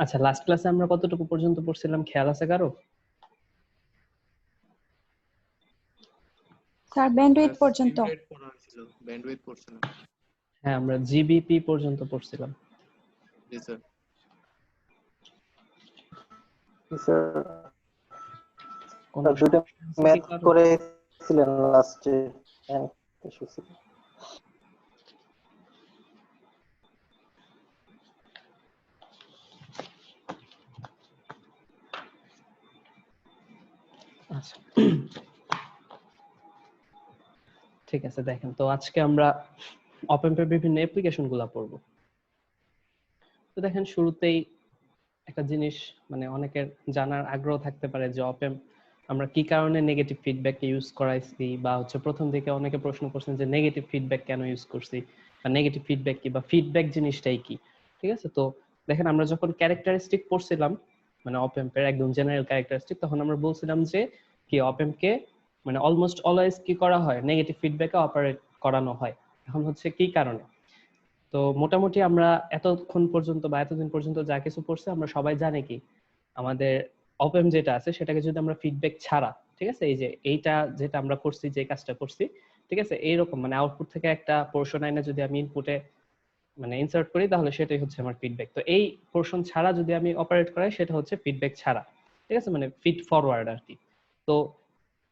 আচ্ছা, লাস্ট ক্লাসে আমরা কতটুকু পর্যন্ত পড়ছিলাম খেয়াল আছে কারো? স্যার ব্যান্ডউইথ পর্যন্ত। ব্যান্ডউইথ পড়ছিলাম। হ্যাঁ, আমরা জিবিপি পর্যন্ত পড়ছিলাম। জি স্যার। কোন দুটো ম্যাথ করেছিলেন লাস্টে। আচ্ছা, ঠিক আছে। দেখেন, তো আজকে আমরা অপেম্পের বিভিন্ন অ্যাপ্লিকেশন গুলা পড়বো। তো দেখেন, শুরুতেই একটা জিনিস মানে অনেকের জানার আগ্রহ থাকতে পারে যে অপেম্প আমরা কি কারণে নেগেটিভ ফিডব্যাক ইউজ করাইছি, বা হচ্ছে প্রথম দিকে অনেকে প্রশ্ন করছেন যে নেগেটিভ ফিডব্যাক কেন ইউজ করছি, বা নেগেটিভ ফিডব্যাক কি, বা ফিডব্যাক জিনিসটাই কি। ঠিক আছে, তো দেখেন আমরা যখন ক্যারেক্টারিস্টিক পড়ছিলাম মানে অপেম্পের একদম জেনারেল ক্যারেক্টারিস্টিক, তখন আমরা বলছিলাম যে কি অপেম্পকে মানে অলমোস্ট অলওয়েজ কি করা হয়, নেগেটিভ ফিডব্যাকে অপারেট করানো হয়। এখন হচ্ছে কি কারণে, তো মোটামুটি আমরা এতক্ষণ পর্যন্ত বা এতদিন পর্যন্ত যা কিছু পড়ছি আমরা সবাই জানি কি আমাদের অপেম যেটা আছে সেটাকে যদি আমরা ফিডব্যাক ছাড়া, ঠিক আছে, এই যে এইটা যেটা আমরা করছি, যে কাজটা করছি, ঠিক আছে, এইরকম মানে আউটপুট থেকে একটা পোর্শন আইনে যদি আমি ইনপুটে মানে ইনসার্ট করি তাহলে সেটাই হচ্ছে আমার ফিডব্যাক। তো এই পোর্শন ছাড়া যদি আমি অপারেট করাই সেটা হচ্ছে ফিডব্যাক ছাড়া, ঠিক আছে, মানে ফিড ফরওয়ার্ড আর কি। তো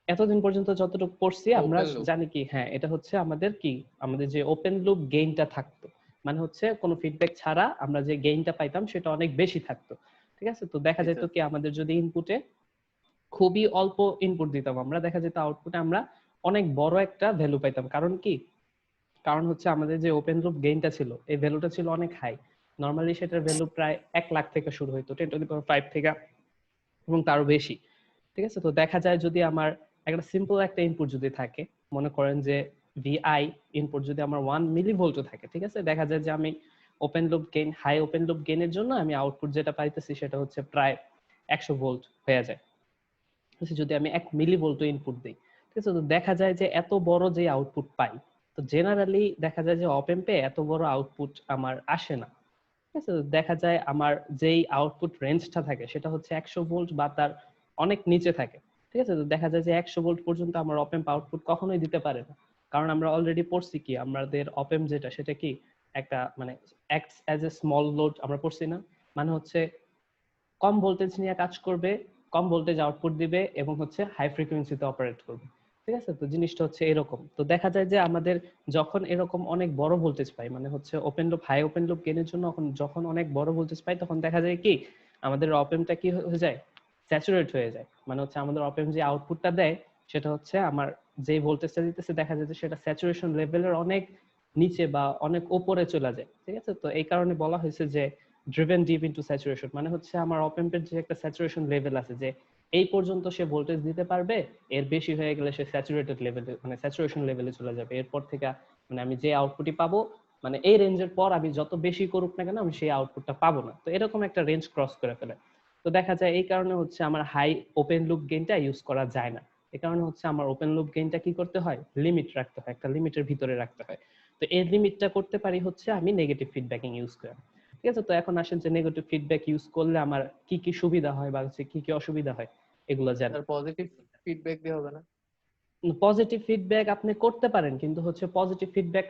এতদিন পর্যন্ত যতটুকু পড়ছি আমরা জানি কি, হ্যাঁ এটা হচ্ছে আমাদের কি আমাদের যে ওপেন লুপ গেইনটা থাকতো, মানে হচ্ছে কোনো ফিডব্যাক ছাড়া আমরা যে গেইনটা পাইতাম সেটা অনেক বেশি থাকতো। ঠিক আছে, তো দেখা যেত কি আমাদের যদি ইনপুটে খুবই অল্প ইনপুট দিতাম আমরা, দেখা যেত আউটপুটে আমরা অনেক বড় একটা ভ্যালু পাইতাম। কারণ কি, কারণ হচ্ছে আমাদের যে ওপেন লুপ গেইনটা ছিল এই ভ্যালুটা ছিল অনেক হাই। নরমালি সেটার ভ্যালু প্রায় 1 লাখ থেকে শুরু হইতো, 10⁵ থেকে এবং তারও বেশি। ঠিক আছে, তো দেখা যায় যদি আমার একটা সিম্পল একটা ইনপুট যদি থাকে, মনে করেন যে ভিআই ইনপুট যদি আমার 1 মিলিভোল্ট থাকে, ঠিক আছে, দেখা যায় যে আমি open loop gain, high open loop গেইনের জন্য আমি আউটপুট যেটা পাইতেছি সেটা হচ্ছে প্রায় 100 ভোল্ট হয়ে যায় যদি আমি 1 মিলিভোল্ট ইনপুট দিই। ঠিক আছে, তো দেখা যায় যে এত বড় যে আউটপুট পাই, তো জেনারেলি দেখা যায় যে অপ এম্পে এত বড় আউটপুট আমার আসে না। ঠিক আছে, দেখা যায় আমার যেই আউটপুট রেঞ্জটা থাকে সেটা হচ্ছে 100 ভোল্ট বা তার অনেক নিচে থাকে। ঠিক আছে, তো দেখা যায় যে 100 ভোল্ট পর্যন্ত আমার অপ এম্প আউটপুট কখনোই দিতে পারে না, কারণ আমরা অলরেডি পড়ছি কি আমাদের অপ এম্প যেটা সেটা কি একটা মানে acts as a small load আমরা পড়ছি না, মানে হচ্ছে কম ভোল্টেজ নিয়ে কাজ করবে, কম ভোল্টেজ আউটপুট দিবে এবং হচ্ছে হাই ফ্রিকোয়েন্সিতে অপারেট করবে। ঠিক আছে, তো জিনিসটা হচ্ছে এরকম। তো দেখা যায় যে আমাদের যখন এরকম অনেক বড় ভোল্টেজ পাই, মানে হচ্ছে open loop high open loop গেইনের জন্য যখন অনেক বড় ভোল্টেজ পাই, তখন দেখা যায় কি আমাদের অপ এম্পটা কি হয়ে যায়, স্যাচুরেট হয়ে যায়। মানে হচ্ছে আমাদের অপ এম্প যে আউটপুটটা দেয় সেটা হচ্ছে আমার যে ভোল্টেজটা দিতেছে দেখা যায় যে সেটা স্যাচুরেশন লেভেলের অনেক নিচে বা অনেক উপরে চলে যায়। ঠিক আছে, তো এই কারণে বলা হয়েছে যে ড্রিভেন ডিপ ইনটু স্যাচুরেশন, মানে হচ্ছে আমার অপ এম্পের যে একটা স্যাচুরেশন লেভেল আছে, যে এই পর্যন্ত সে ভোল্টেজ দিতে পারবে, এর বেশি হয়ে গেলে সে স্যাচুরেটেড লেভেলে মানে স্যাচুরেশন লেভেলে চলে যাবে। এরপর থেকে মানে আমি যে আউটপুটই পাবো মানে এই রেঞ্জের পর আমি যত বেশি করুক না কেন আমি সেই আউটপুটটা পাবো না। তো এরকম একটা রেঞ্জ ক্রস করে ফেলে। তো দেখা যায় এই কারণে হচ্ছে আমার হাই ওপেন লুপ গেইনটা ইউজ করা যায় না। এই কারণে হচ্ছে আমার ওপেন লুপ গেইনটা কি করতে হয়, লিমিট রাখতে হয়, একটা লিমিটের ভিতরে রাখতে হয়। তো এই লিমিটটা করতে পারি হচ্ছে আমি নেগেটিভ ফিডব্যাকিং ইউজ করে। ঠিক আছে, তো এখন আসেন যে নেগেটিভ ফিডব্যাক ইউজ করলে আমার কি কি সুবিধা হয় বা হচ্ছে কি কি অসুবিধা হয় এগুলো জানেন। পজিটিভ ফিডব্যাক দিয়ে হবে না? পজিটিভ ফিডব্যাক আপনি করতে পারেন, কিন্তু হচ্ছে পজিটিভ ফিডব্যাক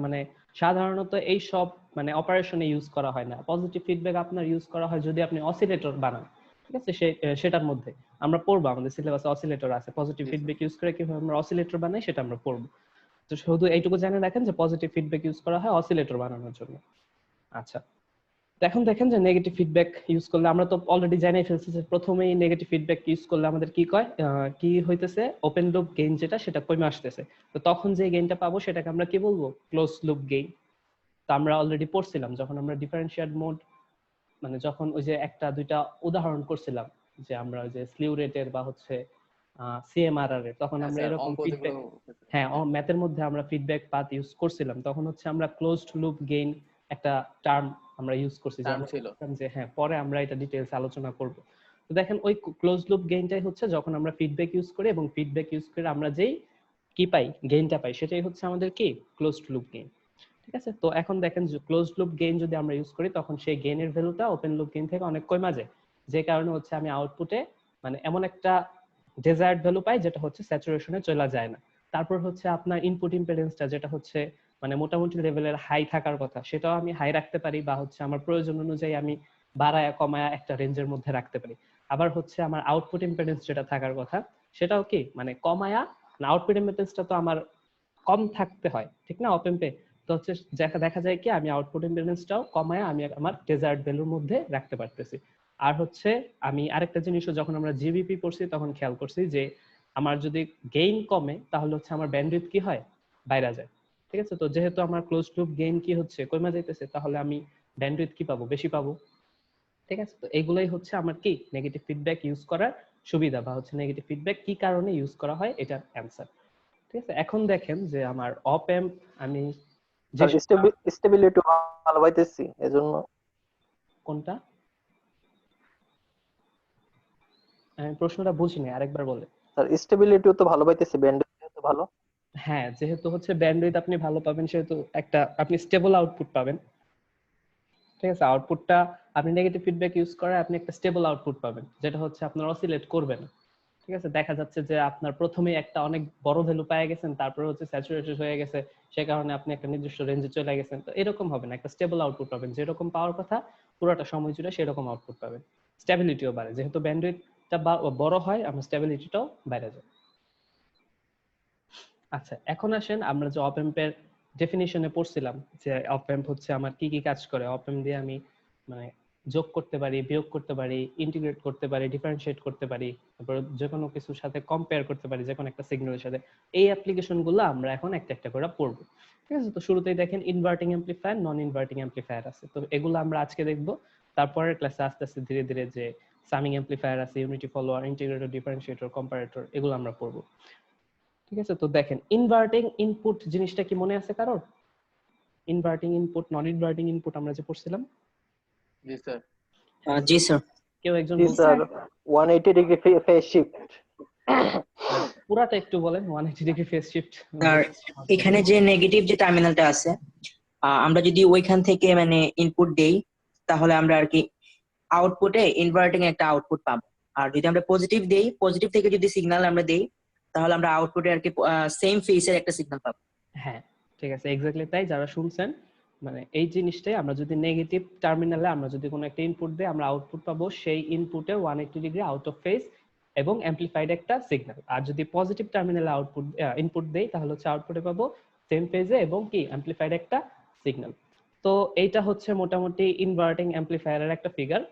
মানে সাধারণত এই সব মানে অপারেশনে ইউজ করা হয় না। পজিটিভ ফিডব্যাক আপনার ইউজ করা হয় যদি আপনি অসিলেটর বানান। ঠিক আছে, সেটার মধ্যে আমরা পড়বো, আমাদের সিলেবাসে অসিলেটর আছে, পজিটিভ ফিডব্যাক ইউজ করে কিভাবে আমরা অসিলেটর বানাই সেটা আমরা পড়বো। তো শুধু এইটুকু জেনে রাখেন যে পজিটিভ ফিডব্যাক ইউজ করা হয় অসিলেটর বানানোর জন্য। আচ্ছা, এখন দেখেন যে নেগেটিভ ফিডব্যাক ইউজ করলে আমরা তো অলরেডি জানাই ফেলছি যে প্রথমেই নেগেটিভ ফিডব্যাক ইউজ করলে আমাদের কি কয় কি হইতেছে, ওপেন লুপ গেইন যেটা সেটা কমে আসতেছে। তো তখন যে গেইনটা পাবো সেটাকে আমরা কি বলবো, ক্লোজ লুপ গেইন। তো আমরা অলরেডি পড়ছিলাম যখন আমরা ডিফারেন্সিয়েট মোড মানে যখন ওই যে একটা দুইটা উদাহরণ করছিলাম যে আমরা ওই যে স্লিউ রেটের বা হচ্ছে সিএমআরআর এর, তখন আমরা এরকম ফিডব্যাক, হ্যাঁ ম্যাথের মধ্যে আমরা ফিডব্যাক পাথ ইউজ করছিলাম, তখন হচ্ছে আমরা ক্লোজড লুপ গেইন একটা টার্ম আমরা ইউজ করছি যে হ্যাঁ পরে আমরা এটা ডিটেইলস আলোচনা করব। তো দেখেন ওই ক্লোজ লুপ গেইনটাই হচ্ছে যখন আমরা ফিডব্যাক ইউজ করি এবং ফিডব্যাক ইউজ করে আমরা যেই কি পাই গেইনটা পাই সেটাই হচ্ছে আমাদের কি ক্লোজড লুপ গেইন। ঠিক আছে, তো এখন দেখেন যে ক্লোজড লুপ গেইন যদি আমরা ইউজ করি তখন সেই গেইনের ভ্যালুটা ওপেন লুপ গেইন থেকে অনেক কমে যায়, যে কারণে হচ্ছে আমি আউটপুটে মানে এমন একটা ডেজায়ার্ড ভ্যালু পাই যেটা হচ্ছে স্যাচুরেশনে চলে যায় না। তারপর হচ্ছে আপনার ইনপুট ইম্পিডেন্সটা যেটা হচ্ছে মানে মোটামুটি লেভেলের হাই থাকার কথা সেটাও আমি হাই রাখতে পারি, বা হচ্ছে আমার প্রয়োজন অনুযায়ী আমি বাড়ায়া কমায়া একটা রেঞ্জের মধ্যে রাখতে পারি। আবার হচ্ছে আমার আউটপুট ইম্পিডেন্স যেটা থাকার কথা সেটাও কি মানে কমায়া, আউটপুট ইম্পিডেন্সটা তো আমার কম থাকতে হয় ঠিক না অপ এম্পে, তো হচ্ছে দেখা যায় কি আমি আউটপুট ইম্পিডেন্সটাও কমায় আমি আমার ডেজার্ট ভ্যালুর মধ্যে রাখতে পারতেছি। আর হচ্ছে আমি আরেকটা জিনিসও যখন আমরা জিবিপি পড়ছি তখন খেয়াল করছি যে আমার যদি গেইন কমে তাহলে হচ্ছে আমার ব্যান্ডউইথ কি হয়, বাইরে যায়। ঠিক আছে, তো যেহেতু আমার ক্লোজ লুপ গেইন কি হচ্ছে কমে যাইতেছে তাহলে আমি ব্যান্ডউইথ কি পাবো, বেশি পাবো। ঠিক আছে, তো এগুলাই হচ্ছে আমার কি নেগেটিভ ফিডব্যাক ইউজ করার সুবিধা, বা হচ্ছে নেগেটিভ ফিডব্যাক কি কারণে ইউজ করা হয় এটার অ্যান্সার। ঠিক আছে, এখন দেখেন যে আমার অপ এম্প আমি যে স্টেবিলিটি ভালো পাইতেছি এজন্য। কোনটা আমি প্রশ্নটা বুঝিনি, আরেকবার বলে। স্যার স্টেবিলিটিও তো ভালো পাইতেছি, ব্যান্ডউইথ তো ভালো। হ্যাঁ, যেহেতু হচ্ছে ব্যান্ডউইথ আপনি ভালো পাবেন সেহেতু একটা আপনি স্টেবল আউটপুট পাবেন। ঠিক আছে, আউটপুটটা আপনি নেগেটিভ ফিডব্যাক ইউজ করে আপনি একটা স্টেবল আউটপুট পাবেন যেটা হচ্ছে আপনার অসিলেট করবে না। ঠিক আছে, দেখা যাচ্ছে যে আপনার প্রথমেই একটা অনেক বড় ভ্যালু পেয়ে গেছেন, তারপরে হচ্ছে স্যাচুরেটেড হয়ে গেছে, সে কারণে আপনি একটা নির্দিষ্ট রেঞ্জে চলে গেছেন। তো এরকম হবে না, একটা স্টেবল আউটপুট পাবেন, যেরকম পাওয়ার কথা পুরোটা সময় জুড়ে সেরকম আউটপুট পাবেন। স্টেবিলিটিও বাড়ে, যেহেতু ব্যান্ডউইথটা বড় হয় আমার স্টেবিলিটিটাও বেড়ে যায়। আচ্ছা, এখন আসেন আমরা যে অপ এম্পের ডেফিনিশনে পড়ছিলাম যে অপ এম্প হচ্ছে আমার কি কি কাজ করে। অপ এম্প দিয়ে আমি মানে যোগ করতে পারি, বিয়োগ করতে পারি, ইন্টিগ্রেট করতে পারি, ডিফারেন্সিয়েট করতে পারি, তারপর যে কোনো কিছুর সাথে কম্পেয়ার করতে পারি, যে কোনো একটা সিগন্যালের সাথে। এই অ্যাপ্লিকেশন গুলো আমরা এখন একটা একটা করে পড়বো। ঠিক আছে, তো শুরুতেই দেখেন ইনভার্টিং অ্যাম্পলিফায়ার, নন ইনভার্টিং অ্যাম্পলিফায়ার আছে, তো এগুলো আমরা আজকে দেখবো। তারপরের ক্লাসে আস্তে আস্তে ধীরে ধীরে যে সামিং অ্যাম্পলিফায়ার আছে, unity follower, integrator, differentiator, comparator, এগুলো আমরা পড়বো। ঠিক আছে, তো দেখেন ইনভার্টিং ইনপুট জিনিসটা কি মনে আছে কারোর? ইনভার্টিং ইনপুট, নন ইনভার্টিং ইনপুট আমরা যে পড়ছিলাম। জি স্যার। জি স্যার। কেউ একজন জি বলতে স্যার, 180 ডিগ্রি ফেজ শিফট। পুরাটা একটু বলেন। 180 ডিগ্রি ফেজ শিফট আর এখানে যে নেগেটিভ যে টার্মিনালটা আছে, আমরা যদি ওইখান থেকে মানে ইনপুট দেই তাহলে আমরা আর কি আউটপুটে ইনভার্টিং একটা আউটপুট পাবো। আর যদি আমরা পজিটিভ দেই, পজিটিভ থেকে যদি সিগন্যাল আমরা দেই তাহলে আমরা আউটপুটে আর কি সেম ফেজের একটা সিগন্যাল পাবো। হ্যাঁ, ঠিক আছে, এক্স্যাক্টলি তাই। যারা শুনছেন মানে এই জিনিসটাই, আমরা যদি নেগেটিভ টার্মিনালে আমরা যদি কোনো একটা ইনপুট দেই আমরা আউটপুট পাবো সেই ইনপুটে 180 ডিগ্রি আউট অফ ফেজ এবং অ্যাম্পলিফাইড একটা সিগন্যাল। আর যদি পজিটিভ টার্মিনালে আউটপুট ইনপুট দেই তাহলে হচ্ছে আউটপুটে পাবো সেম ফেজে এবং কি অ্যাম্পলিফাইড একটা সিগন্যাল। তো এইটা হচ্ছে মোটামুটি ইনভার্টিং অ্যাম্পলিফায়ারের একটা ফিগার।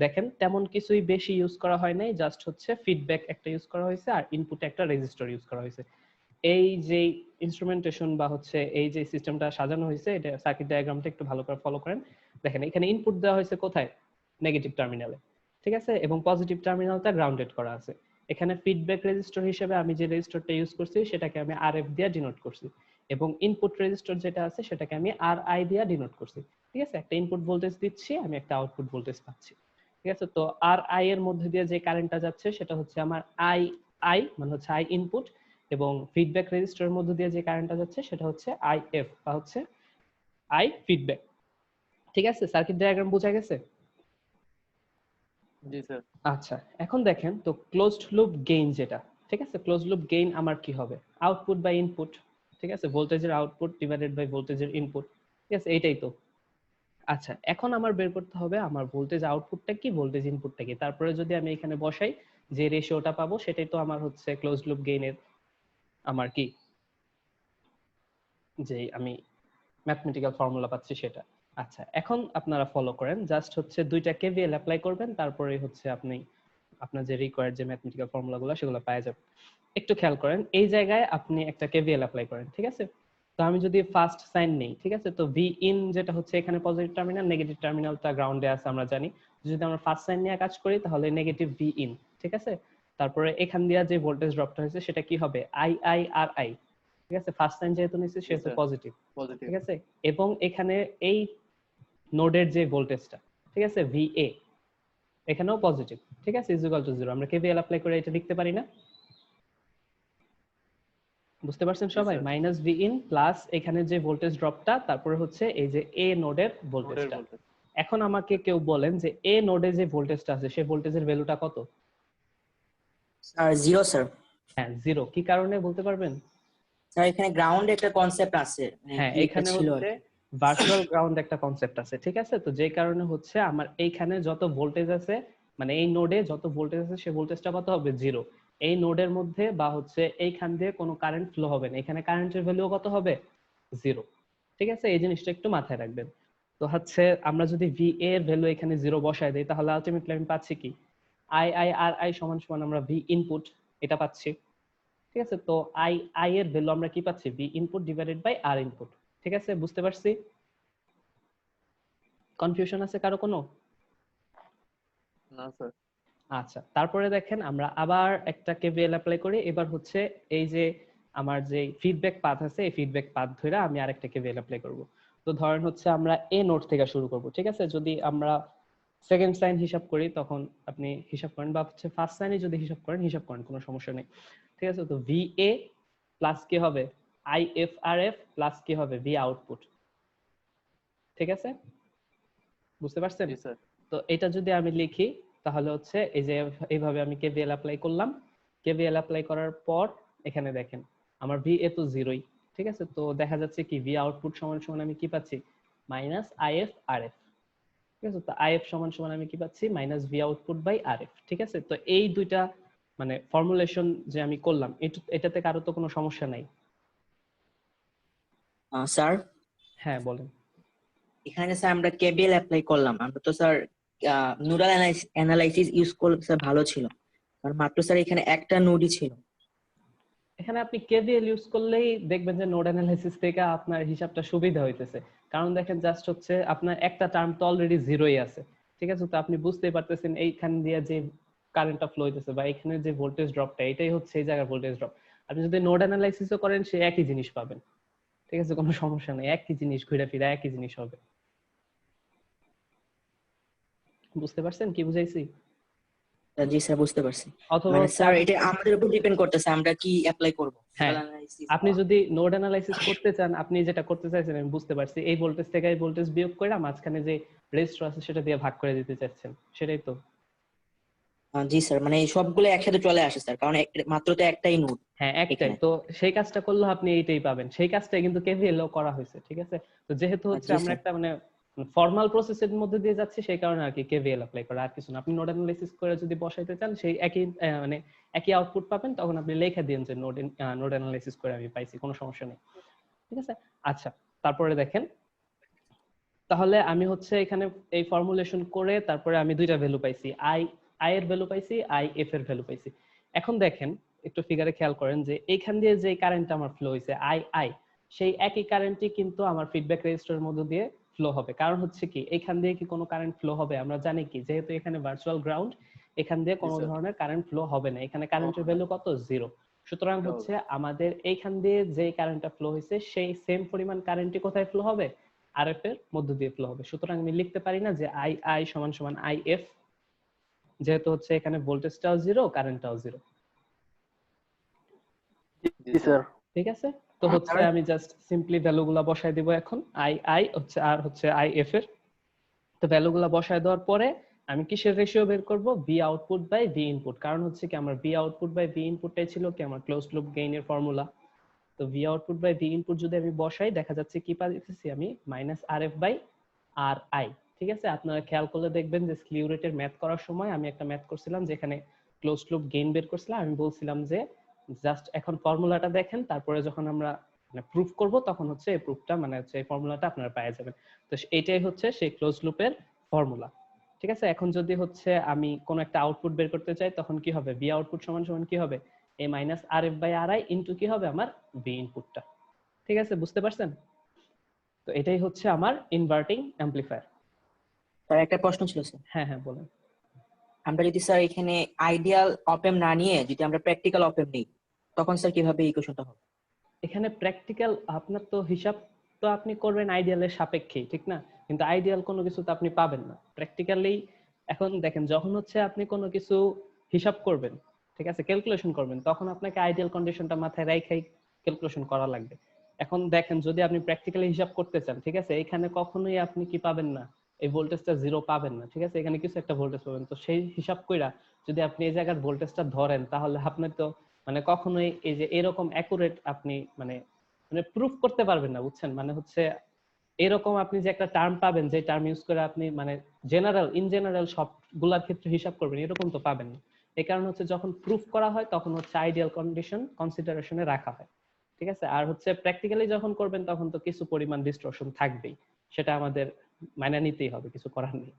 দেখেন তেমন কিছুই বেশি ইউজ করা হয় নাই, জাস্ট হচ্ছে ফিডব্যাক একটা ইউজ করা হয়েছে আর ইনপুটে একটা রেজিস্টর ইউজ করা হয়েছে। এই যে ইনস্ট্রুমেন্টেশন বা হচ্ছে এই যে সিস্টেমটা সাজানো হয়েছে এটা সার্কিট ডায়াগ্রামটা একটু ভালো করে ফলো করেন। দেখেন এখানে ইনপুট দেওয়া হয়েছে কোথায়, নেগেটিভ টার্মিনালে। ঠিক আছে, এবং পজিটিভ টার্মিনালটা গ্রাউন্ডেড করা আছে। এখানে ফিডব্যাক রেজিস্টর হিসেবে আমি যে রেজিস্টরটা ইউজ করছি সেটাকে আমি আরএফ দিয়ে ডিনোট করছি, এবং ইনপুট রেজিস্টর যেটা আছে সেটাকে আমি আরআই দিয়ে ডিনোট করছি। ঠিক আছে, একটা ইনপুট ভোল্টেজ দিচ্ছি, আমি একটা আউটপুট ভোল্টেজ পাচ্ছি। ঠিক আছে, তো আরআই এর মধ্যে দিয়ে যে কারেন্টটা যাচ্ছে সেটা হচ্ছে আমার আই মানে হচ্ছে আই ইনপুট, এবং ফিডব্যাক রেজিস্টারের মধ্যে দিয়ে যে কারেন্টটা যাচ্ছে সেটা হচ্ছে আইএফ বা হচ্ছে আই ফিডব্যাক। ঠিক আছে, সার্কিট ডায়াগ্রাম বোঝা গেছে? জি স্যার। আচ্ছা, এখন দেখেন তো ক্লোজড লুপ গেইন যেটা, ঠিক আছে, ক্লোজড লুপ গেইন আমার কি হবে, আউটপুট বাই ইনপুট। ঠিক আছে, ভোল্টেজের আউটপুট ডিভাইডেড বাই ভোল্টেজের ইনপুট। ঠিক আছে, এইটাই তো। আচ্ছা, এখন আমার বের করতে হবে আমার ভোল্টেজ আউটপুটটা কি, ভোল্টেজ ইনপুটটা কি, তারপরে যদি আমি এখানে বসাই যে রেশিওটা পাবো সেটাই তো আমার হচ্ছে ক্লোজড লুপ গেইনের আমার কি, যে আমি ম্যাথমেটিক্যাল ফর্মুলা পাচ্ছি সেটা। আচ্ছা, এখন আপনারা ফলো করেন, জাস্ট হচ্ছে দুইটা কেভিএল অ্যাপ্লাই করবেন, তারপরে হচ্ছে আপনি আপনার যে রিকোয়ার্ড যে ম্যাথমেটিক্যাল ফর্মুলাগুলো সেগুলো পেয়ে যাবেন। একটু খেয়াল করেন, এই জায়গায় আপনি একটা কেভিএল অ্যাপ্লাই করেন। ঠিক আছে, তো আমি যদি ফার্স্ট সাইন নেই, ঠিক আছে, তো ভি ইন যেটা হচ্ছে এখানে পজিটিভ টার্মিনাল, নেগেটিভ টার্মিনালটা গ্রাউন্ডে আছে আমরা জানি। যদি আমরা ফার্স্ট সাইন নিয়ে কাজ করি তাহলে নেগেটিভ ভি ইন। ঠিক আছে, তারপরে এখান দিয়ে যে ভোল্টেজ ড্রপটা হয়েছে সেটা কি হবে, আই আই আর আই। ঠিক আছে, ফার্স্ট সাইন যেহেতু নিচ্ছে সেহেতু পজিটিভ। পজিটিভ। ঠিক আছে, এবং এখানে এই নোডের যে ভোল্টেজটা, ঠিক আছে, ভিএ, এখানেও পজিটিভ। ঠিক আছে, ইজ ইকুয়াল টু 0। আমরা কেভিএল অ্যাপ্লাই করে এটা লিখতে পারি না? বুঝতে পারছেন জি সবাই? Sir, minus V in plus এখানে যে ভোল্টেজ ড্রপটা, তারপরে হচ্ছে এই যে এ নোডের নোডের ভোল্টেজটা। ভোল্টেজ এখন আমাকে কেউ বলেন যে এ নোডে যে ভোল্টেজটা আছে সেই ভোল্টেজের ভ্যালুটা কত? Sir 0 sir. হ্যাঁ, জিরো। কি কারণে বলতে পারবেন? স্যার এখানে গ্রাউন্ড একটা কনসেপ্ট আছে, মানে হ্যাঁ, কি একটা এখানে ছিল আর হচ্ছে কি। ভার্চুয়াল গ্রাউন্ড একটা কনসেপ্ট আছে, ঠিক আছে? তো যে কারণে হচ্ছে আমার এইখানে যত ভোল্টেজ আছে, মানে এই নোডে যত ভোল্টেজ আছে সেই ভোল্টেজটা কত হবে? জিরো। এই নোডের মধ্যে বা হচ্ছে এইখান দিয়ে কোনো কারেন্ট ফ্লো হবে না, এখানে কারেন্টের ভ্যালু কত হবে? জিরো। ঠিক আছে, এই জিনিসটা একটু মাথায় রাখবেন। তো হচ্ছে আমরা যদি ভি এর ভ্যালু এখানে জিরো বসায় দিই, তাহলে আলটিমেটলি আমি পাচ্ছি কি? আই আই আর আই সমান সমান আমরা ভি ইনপুট এটা পাচ্ছি। ঠিক আছে, তো আই আই এর ভ্যালু আমরা কি পাচ্ছি? V input divided by R input. ঠিক আছে, বুঝতে পারছি? কনফিউশন আছে কারো কোনো? না স্যার। আচ্ছা, তারপরে দেখেন আমরা আবার একটা কেভিএল অ্যাপ্লাই করি। এবার হচ্ছে এই যে আমার যে ফিডব্যাক পাথ আছে, এই ফিডব্যাক পাথ ধরে আমি আরেকটা কেভিএল অ্যাপ্লাই করব। তো ধরেন হচ্ছে আমরা এ নোড থেকে শুরু করব, ঠিক আছে? যদি আমরা সেকেন্ড সাইন হিসাব করি তখন আপনি হিসাব করেন, বা হচ্ছে ফার্স্ট সাইনে যদি হিসাব করেন কোনো সমস্যা নেই। ঠিক আছে, তো ভি এ প্লাস কি হবে? I F R F plus কি হবে? V output. ঠিক আছে, বুঝতে পারছেন? জি স্যার। তো এটা যদি আমি লিখি তাহলে হচ্ছে এই যে এইভাবে আমি কেভিএল অ্যাপ্লাই করলাম। কেভিএল অ্যাপ্লাই করার পর এখানে দেখেন আমার ভি এ তো জিরোই। ঠিক আছে, তো দেখা যাচ্ছে কি ভি আউটপুট সমান সমান আমি কি পাচ্ছি? Minus I F R F. ঠিক আছে, তো আই এফ সমান সমান আমি কি পাচ্ছি? Minus V output by R F. ঠিক আছে, তো এই দুইটা মানে ফর্মুলেশন যে আমি করলাম, এটাতে কারো তো কোনো সমস্যা নাই? স্যার হ্যাঁ, বলেন। এখানে স্যার আমরা কেবিএল অ্যাপ্লাই করলাম, আমরা তো স্যার নোডাল অ্যানালাইসিস ইউজ করলে স্যার ভালো ছিল, কারণ মাত্র স্যার এখানে একটা নোডই ছিল। এখানে আপনি কেভিএল ইউজ করলেই দেখবেন যে নোড অ্যানালাইসিস থেকে আপনার হিসাবটা সুবিধা হইতেছে। কারণ দেখেন জাস্ট হচ্ছে আপনার একটা টার্ম তো অলরেডি জিরোই আছে। ঠিক আছে, তো আপনি বুঝতেই পারতেছেন এইখান দিয়ে যে কারেন্টটা ফ্লো হইতেছে বা এখানে যে ভোল্টেজ ড্রপটা, এটাই হচ্ছে এই জায়গার ভোল্টেজ ড্রপ। আপনি যদি নোড অ্যানালাইসিসও করেন সে একই জিনিস পাবেন। ঠিক আছে, কোনো সমস্যা নেই, একই জিনিস ঘুরে ফিরে একই জিনিস হবে। বুঝতে পারছেন কি বুঝাইছি? জি স্যার, বুঝতে পারছি। অথবা মানে হচ্ছে স্যার এটা আমাদের উপর ডিপেন্ড করতেছে আমরা কি অ্যাপ্লাই করব, হ্যাঁ, নোডাল অ্যানালাইসিস আপনি বা। যদি নোড অ্যানালাইসিস করতে চান, আপনি যেটা করতে চাইছেন আমি বুঝতে পারছি, এই ভোল্টেজ থেকে এই ভোল্টেজ বিয়োগ করে মাঝখানে যে রেজিস্টার আছে সেটা দিয়ে ভাগ করে দিতে চাচ্ছেন, সেটাই তো? জি স্যার, মানে এই সবগুলো একসাথে চলে আসে স্যার, কারণ মাত্র তো একটাই নোড হ্যাঁ, একটাই এখানে। তো। সেই কাজটা করলে আপনি এইটাই পাবেন, সেই কাজটাই কিন্তু কেভিএল এও করা হয়েছে। ঠিক আছে, তো যেহেতু হচ্ছে জি আমরা স্যার। একটা মানে ফর্মাল প্রসেসের মধ্যে দিয়ে যাচ্ছি, সেই কারণে আর কি কেভিএল অ্যাপ্লাই করা, আর কিছু না। আপনি নোড অ্যানালাইসিস করে যদি বসাইতে চান সেই একই মানে একই আউটপুট পাবেন, তখন আপনি লেখা দিন যে নোড অ্যানালাইসিস করে আমি পাইছি, কোনো সমস্যা নেই। ঠিক আছে, আচ্ছা, তারপরে দেখেন তাহলে আমি হচ্ছে এখানে এই ফর্মুলেশন করে তারপরে আমি দুইটা ভ্যালু পাইছি, আই আই এর ভ্যালু পাইছি, আই এফ এর ভ্যালু পাইছি। এখন দেখেন একটু ফিগারে খেয়াল করেন যে এইখান দিয়ে যে কারেন্টটা আমার ফ্লো হইছে আই আই, সেই একই কারেন্টই কিন্তু আমার ফিডব্যাক রেজিস্টারের মধ্যে দিয়ে ফ্লো হবে। কারণ হচ্ছে কি এইখান দিয়ে কি কোনো কারেন্ট ফ্লো হবে? আমরা জানি কি, যেহেতু এখানে ভার্চুয়াল গ্রাউন্ড, এখান দিয়ে জি কোনো স্যার। ধরনের কারেন্ট ফ্লো হবে না, এখানে কারেন্টের ভ্যালু কত? জিরো। সুতরাং এটা হচ্ছে হবে। আমাদের এইখান দিয়ে যে কারেন্টটা ফ্লো হয়েছে সেই সেম পরিমাণ কারেন্টই কোথায় ফ্লো হবে? আরএফ এর মধ্য দিয়ে ফ্লো হবে। সুতরাং আমি লিখতে পারি না যে আই আই সমান সমান আই এফ, যেহেতু হচ্ছে এখানে ভোল্টেজটাও জিরো কারেন্টটাও জিরো। জি জি স্যার। স্যার। ঠিক আছে, তো হচ্ছে স্যার আমি জাস্ট সিম্পলি ভ্যালুগুলা বসায় দিব এখন, আই আই হচ্ছে আর হচ্ছে আই এফ এর। তো ভ্যালুগুলা বসায় দেওয়ার পরে আমি কিসের রেশিও বের করব? V output by V input. কারণ হচ্ছে কি আমার ভি আউটপুট বাই ভি ইনপুটটাই ছিল কি আমার ক্লোজড লুপ গেইনের ফর্মুলা। তো V output by V input যদি আমি বসাই, দেখা যাচ্ছে কি পাচ্ছি আমি? Minus R F by R I. ঠিক আছে, আপনারা খেয়াল করলে দেখবেন যে স্লিউ রেটের ম্যাথ করার সময় আমি একটা ম্যাথ করছিলাম যেখানে ক্লোজড লুপ গেইন বের করছিলাম। আমি বলছিলাম যে জাস্ট এখন ফর্মুলাটা দেখেন, তারপরে যখন আমরা মানে প্রুফ করব তখন হচ্ছে এই প্রুফটা মানে হচ্ছে এই ফর্মুলাটা আপনারা পেয়ে যাবেন। তো এটাই হচ্ছে সেই ক্লোজ লুপের ফর্মুলা। ঠিক আছে, এখন যদি হচ্ছে আমি কোন একটা আউটপুট বের করতে চাই তখন কি হবে? ভি আউটপুট সমান সমান কি হবে? A minus R F by R I into কি হবে? আমার ভি ইনপুটটা। ঠিক আছে, বুঝতে পারছেন? তো এটাই হচ্ছে আমার ইনভার্টিং অ্যাম্পলিফায়ার। স্যার একটা প্রশ্ন ছিল স্যার, হ্যাঁ হ্যাঁ, বলেন। আমরা যদি স্যার এখানে আইডিয়াল অপএম না নিয়ে যদি আমরা প্র্যাকটিক্যাল অপএম নিই, তখন স্যার কিভাবে এই ইকুয়েশনটা হবে? এখানে প্র্যাকটিক্যাল আপনার তো হিসাব তো আপনি করবেন আইডিয়ালের সাপেক্ষেই, ঠিক না? কিন্তু আইডিয়াল কোনো কিছু তো আপনি পাবেন না প্র্যাকটিক্যালি। এখন দেখেন যখন হচ্ছে আপনি কোনো কিছু হিসাব করবেন, ঠিক আছে, ক্যালকুলেশন করবেন, তখন আপনাকে আইডিয়াল কন্ডিশনটা মাথায় রাখাই ক্যালকুলেশন করা লাগবে। এখন দেখেন যদি আপনি প্র্যাকটিক্যালি হিসাব করতে চান, ঠিক আছে, এখানে কখনোই আপনি কি পাবেন না, এই ভোল্টেজটা জিরো পাবেন না, ঠিক আছে, এখানে কিছু একটা ভোল্টেজ পাবেন। তো সেই হিসাব কইরা যদি আপনি এই জায়গার ভোল্টেজটা ধরেন, তাহলে আপনি তো মানে কখনোই এই যে এরকম অ্যাকুরেট আপনি মানে মানে প্রুফ করতে পারবেন না, বুঝছেন? মানে হচ্ছে এরকম আপনি যে একটা টার্ম পাবেন, যে টার্ম ইউজ করে আপনি মানে ইন জেনারেল সবগুলার ক্ষেত্রে হিসাব করবেন, এরকম তো পাবেন না। এই কারণে হচ্ছে যখন প্রুফ করা হয় তখন হচ্ছে আইডিয়াল কন্ডিশন কনসিডারেশনে রাখা হয়, ঠিক আছে। আর হচ্ছে প্র্যাকটিক্যালি যখন করবেন তখন তো কিছু পরিমাণ ডিস্টরশন থাকবেই, সেটা আমাদের মাইনা নিতেই হবে, কিছু করার নেই,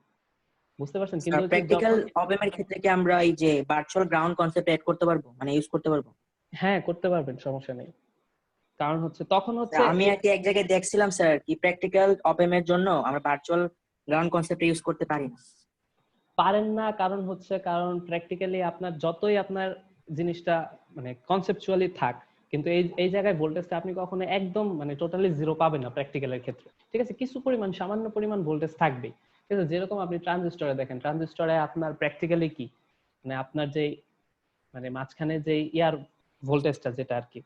বুঝতে পারছেন? কিন্তু হচ্ছে প্র্যাকটিক্যাল যখন অপএম এর ক্ষেত্রে কি আমরা এই যে ভার্চুয়াল গ্রাউন্ড কনসেপ্ট এড করতে পারবো, মানে ইউজ করতে পারবো? হ্যাঁ করতে পারবেন, সমস্যা নেই। কারণ হচ্ছে তখন হচ্ছে আমি আর কি এক জায়গায় দেখছিলাম স্যার কি প্র্যাকটিক্যাল অপএম এর জন্য আমরা ভার্চুয়াল গ্রাউন্ড কনসেপ্ট ইউজ করতে পারি না। পারেন না, কারণ হচ্ছে কারণ প্র্যাকটিক্যালি আপনার যতই আপনার জিনিসটা মানে কনসেপচুয়ালি থাক, কিন্তু এই এই জায়গায় ভোল্টেজটা আপনি কখনো একদম মানে টোটালি জিরো পাবেন না প্র্যাকটিক্যালের ক্ষেত্রে, ঠিক আছে। কিছু পরিমাণ সামান্য পরিমাণ ভোল্টেজ থাকবেই, ঠিক আছে। যেরকম আপনি ট্রানজিস্টরে দেখেন, ট্রানজিস্টরে আপনার প্র্যাকটিক্যালি কি মানে আপনার যে মানে মাঝখানে যে ইয়ার ভোল্টেজটা যেটা আর কি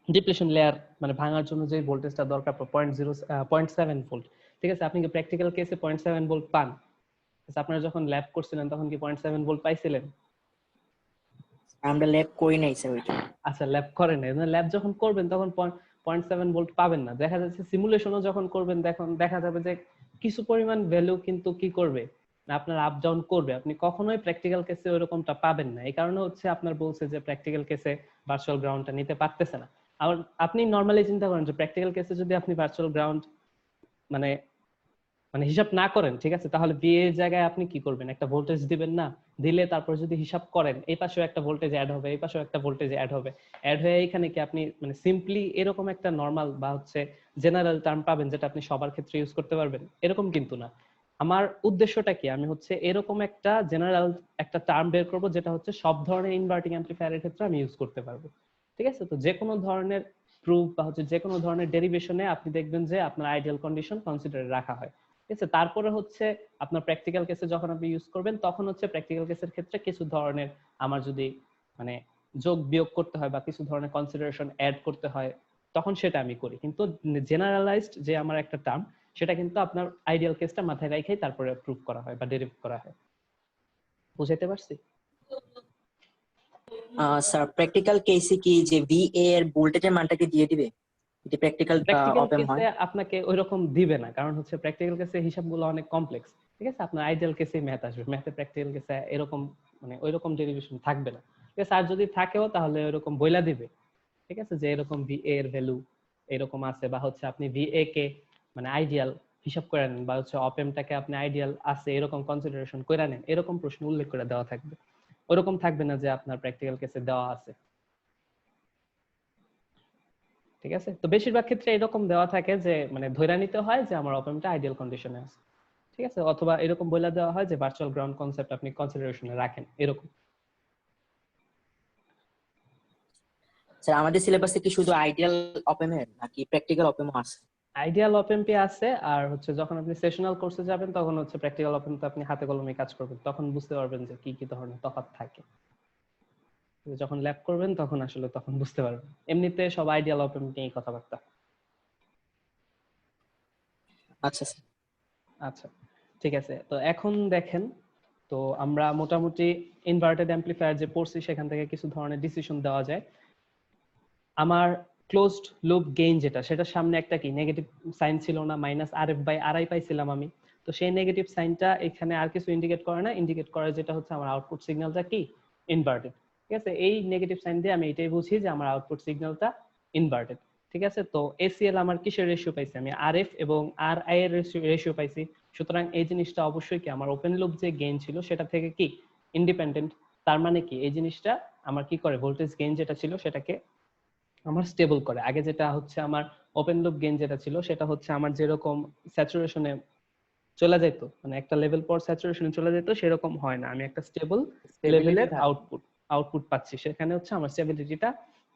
ডিপ্লেশন লেয়ার মানে ভাঙার জন্য যে ভোল্টেজটা দরকার 0.7 ভোল্ট, ঠিক আছে, আপনি কি প্র্যাকটিক্যাল কেসে 0.7 ভোল্ট পান? আপনারা যখন ল্যাব করছিলেন তখন কি 0.7 ভোল্ট পাইছিলেন? আমরা ল্যাব করি নাই স্যার ওইটা। আচ্ছা, ল্যাব করেন নাই, ল্যাব যখন করবেন তখন 0.7 ভোল্ট পাবেন না। দেখা যাচ্ছে সিমুলেশনও যখন করবেন দেখুন দেখা যাবে যে কিছু পরিমাণ ভ্যালু কিন্তু কি করবে না আপনার আপ ডাউন করবে, আপনি কখনোই প্র্যাকটিক্যাল কেসে ওরকমটা পাবেন না। এই কারণে হচ্ছে আপনার বলছে যে প্র্যাকটিক্যাল কেসে ভার্চুয়াল গ্রাউন্ডটা নিতে পারতেছে না। আর আপনি নরমালি চিন্তা করেন যে প্র্যাকটিক্যাল কেসে যদি আপনি ভার্চুয়াল গ্রাউন্ড মানে মানে হিসাব না করেন, ঠিক আছে, তাহলে বি এর জায়গায় আপনি কি করবেন, একটা ভোল্টেজ দিবেন না, দিলে তারপর যদি হিসাব করেন এই পাশেও একটা ভোল্টেজ অ্যাড হবে, এই পাশেও একটা ভোল্টেজ অ্যাড হবে, অ্যাড হয়ে এখানে কি আপনি মানে সিম্পলি এরকম একটা নরমাল বা হচ্ছে জেনারেল টার্ম পাবেন যেটা আপনি সবার ক্ষেত্রে ইউজ করতে পারবেন, এরকম কিন্তু না। আমার উদ্দেশ্যটা কি, আমি হচ্ছে এরকম একটা জেনারেল একটা টার্ম বের করব যেটা হচ্ছে সব ধরনের ইনভার্টিং অ্যাম্পলিফায়ারের ক্ষেত্রে আমি ইউজ করতে পারবো, ঠিক আছে। তো যে কোনো ধরনের প্রুফ বা হচ্ছে যে কোনো ধরনের ডেরিভেশনে আপনি দেখবেন যে আপনার আইডিয়াল কন্ডিশন কনসিডারে রাখা হয়, ঠিক আছে। তারপরে হচ্ছে আপনার প্র্যাকটিক্যাল কেসে যখন আপনি ইউজ করবেন তখন হচ্ছে প্র্যাকটিক্যাল কেসের ক্ষেত্রে কিছু ধরনের আমার যদি মানে যোগ বিয়োগ করতে হয় বা কিছু ধরনের কনসিডারেশন অ্যাড করতে হয় তখন সেটা আমি করি, কিন্তু জেনারেলাইজড যে আমার একটা টার্ম সেটা কিন্তু আপনার আইডিয়াল কেসটা মাথায় রেখেই তারপরে প্রুফ করা হয় বা ডেরিভ করা হয়। বুঝাইতে পারছি? স্যার প্র্যাকটিক্যাল কেসে কি যে ভিএ এর ভোল্টেজের মানটাকে দিয়ে দিবে, এটা প্র্যাকটিক্যাল প্র্যাকটিক্যাল অপএম হয়? কেসে আপনাকে ওইরকম দিবে না, কারণ হচ্ছে প্র্যাকটিক্যাল কেসে হিসাবগুলো অনেক কমপ্লেক্স, ঠিক আছে। আপনার আইডিয়াল কেসে ম্যাথ আসবে, ম্যাথে প্র্যাকটিক্যাল কেসে এরকম মানে ওইরকম ডেরিভেশন থাকবে না, ঠিক আছে। আর যদি থাকেও তাহলে ওইরকম বইলা দিবে, ঠিক আছে, যে এরকম ভিএ এর ভ্যালু এরকম আছে, বা হচ্ছে আপনি ভিএ কে মানে আইডিয়াল হিসাব করে নেন, বা হচ্ছে অপএমটাকে আপনি আইডিয়াল আছে এরকম কনসিডারেশন করে নেন, এরকম প্রশ্ন উল্লেখ করে দেওয়া থাকবে। ওরকম থাকবে না যে আপনার প্র্যাকটিক্যাল কেসে দেওয়া আছে, ঠিক আছে। তো বেশিরভাগ ক্ষেত্রে এরকম দেওয়া থাকে যে মানে ধরে নিতে হয় যে আমার অপএমটা আইডিয়াল কন্ডিশনে আছে, ঠিক আছে, অথবা এরকম বলে দেওয়া হয় যে ভার্চুয়াল গ্রাউন্ড কনসেপ্ট আপনি কনসিডারেশনে রাখেন, এরকম। স্যার আমাদের সিলেবাসে কি শুধু আইডিয়াল অপএম এর নাকি প্র্যাকটিক্যাল অপএমও আছে? আইডিয়াল অপএমপি আছে, আর হচ্ছে যখন আপনি সেশনাল কোর্সে যাবেন তখন হচ্ছে প্র্যাকটিক্যাল অপএম তো আপনি হাতে কলমে কাজ করবেন, তখন বুঝতে পারবেন যে কি কি ধরনের তফাৎ থাকে। যখন ল্যাব করবেন তখন আসলে তখন বুঝতে পারবেন, এমনিতে সব আইডিয়াল অপএম নিয়েই কথাবার্তা। আচ্ছা স্যার। আচ্ছা, ঠিক আছে। তো এখন দেখেন, তো আমরা মোটামুটি ইনভার্টেড অ্যাম্পলিফায়ার যে পড়ছি সেখান থেকে কিছু ধরনের ডিসিশন দেওয়া যায়। আমার ক্লোজড লুপ গেইন যেটা, সেটার সামনে একটা কি নেগেটিভ সাইন ছিল না, মাইনাস RF বাই RI পাইছিলাম আমি। তো সেই নেগেটিভ সাইনটা এখানে আর কিছু ইন্ডিকেট করে না, ইন্ডিকেট করে যেটা হচ্ছে আমার আউটপুট সিগন্যালটা কি ইনভার্টেড, ঠিক আছে। এই নেগেটিভ সাইন দিয়ে আমি এটাই বুঝি যে আমার আউটপুট সিগন্যালটা ইনভার্টেড, ঠিক আছে। তো ACL আমার কিসের রেশিও পাইছি, আমি RF এবং RI এর রেশিও পাইছি। সুতরাং এই জিনিসটা অবশ্যই কি আমার ওপেন লুপ যে গেইন ছিল সেটা থেকে কি ইন্ডিপেন্ডেন্ট। তার মানে কি এই জিনিসটা আমার কি করে, ভোল্টেজ গেইন যেটা ছিল সেটাকে আমার স্টেবল করে। আগে যেটা হচ্ছে আমার ওপেন লুপ গেইন যেটা ছিল সেটা হচ্ছে আমার যেরকম স্যাচুরেশনে চলে যেত, মানে একটা লেভেল পর স্যাচুরেশনে চলে যেত, সেরকম হয় না, আমি একটা স্টেবল লেভেলের আউটপুট পাচ্ছি, সেখানে হচ্ছে আমার স্টেবিলিটিটা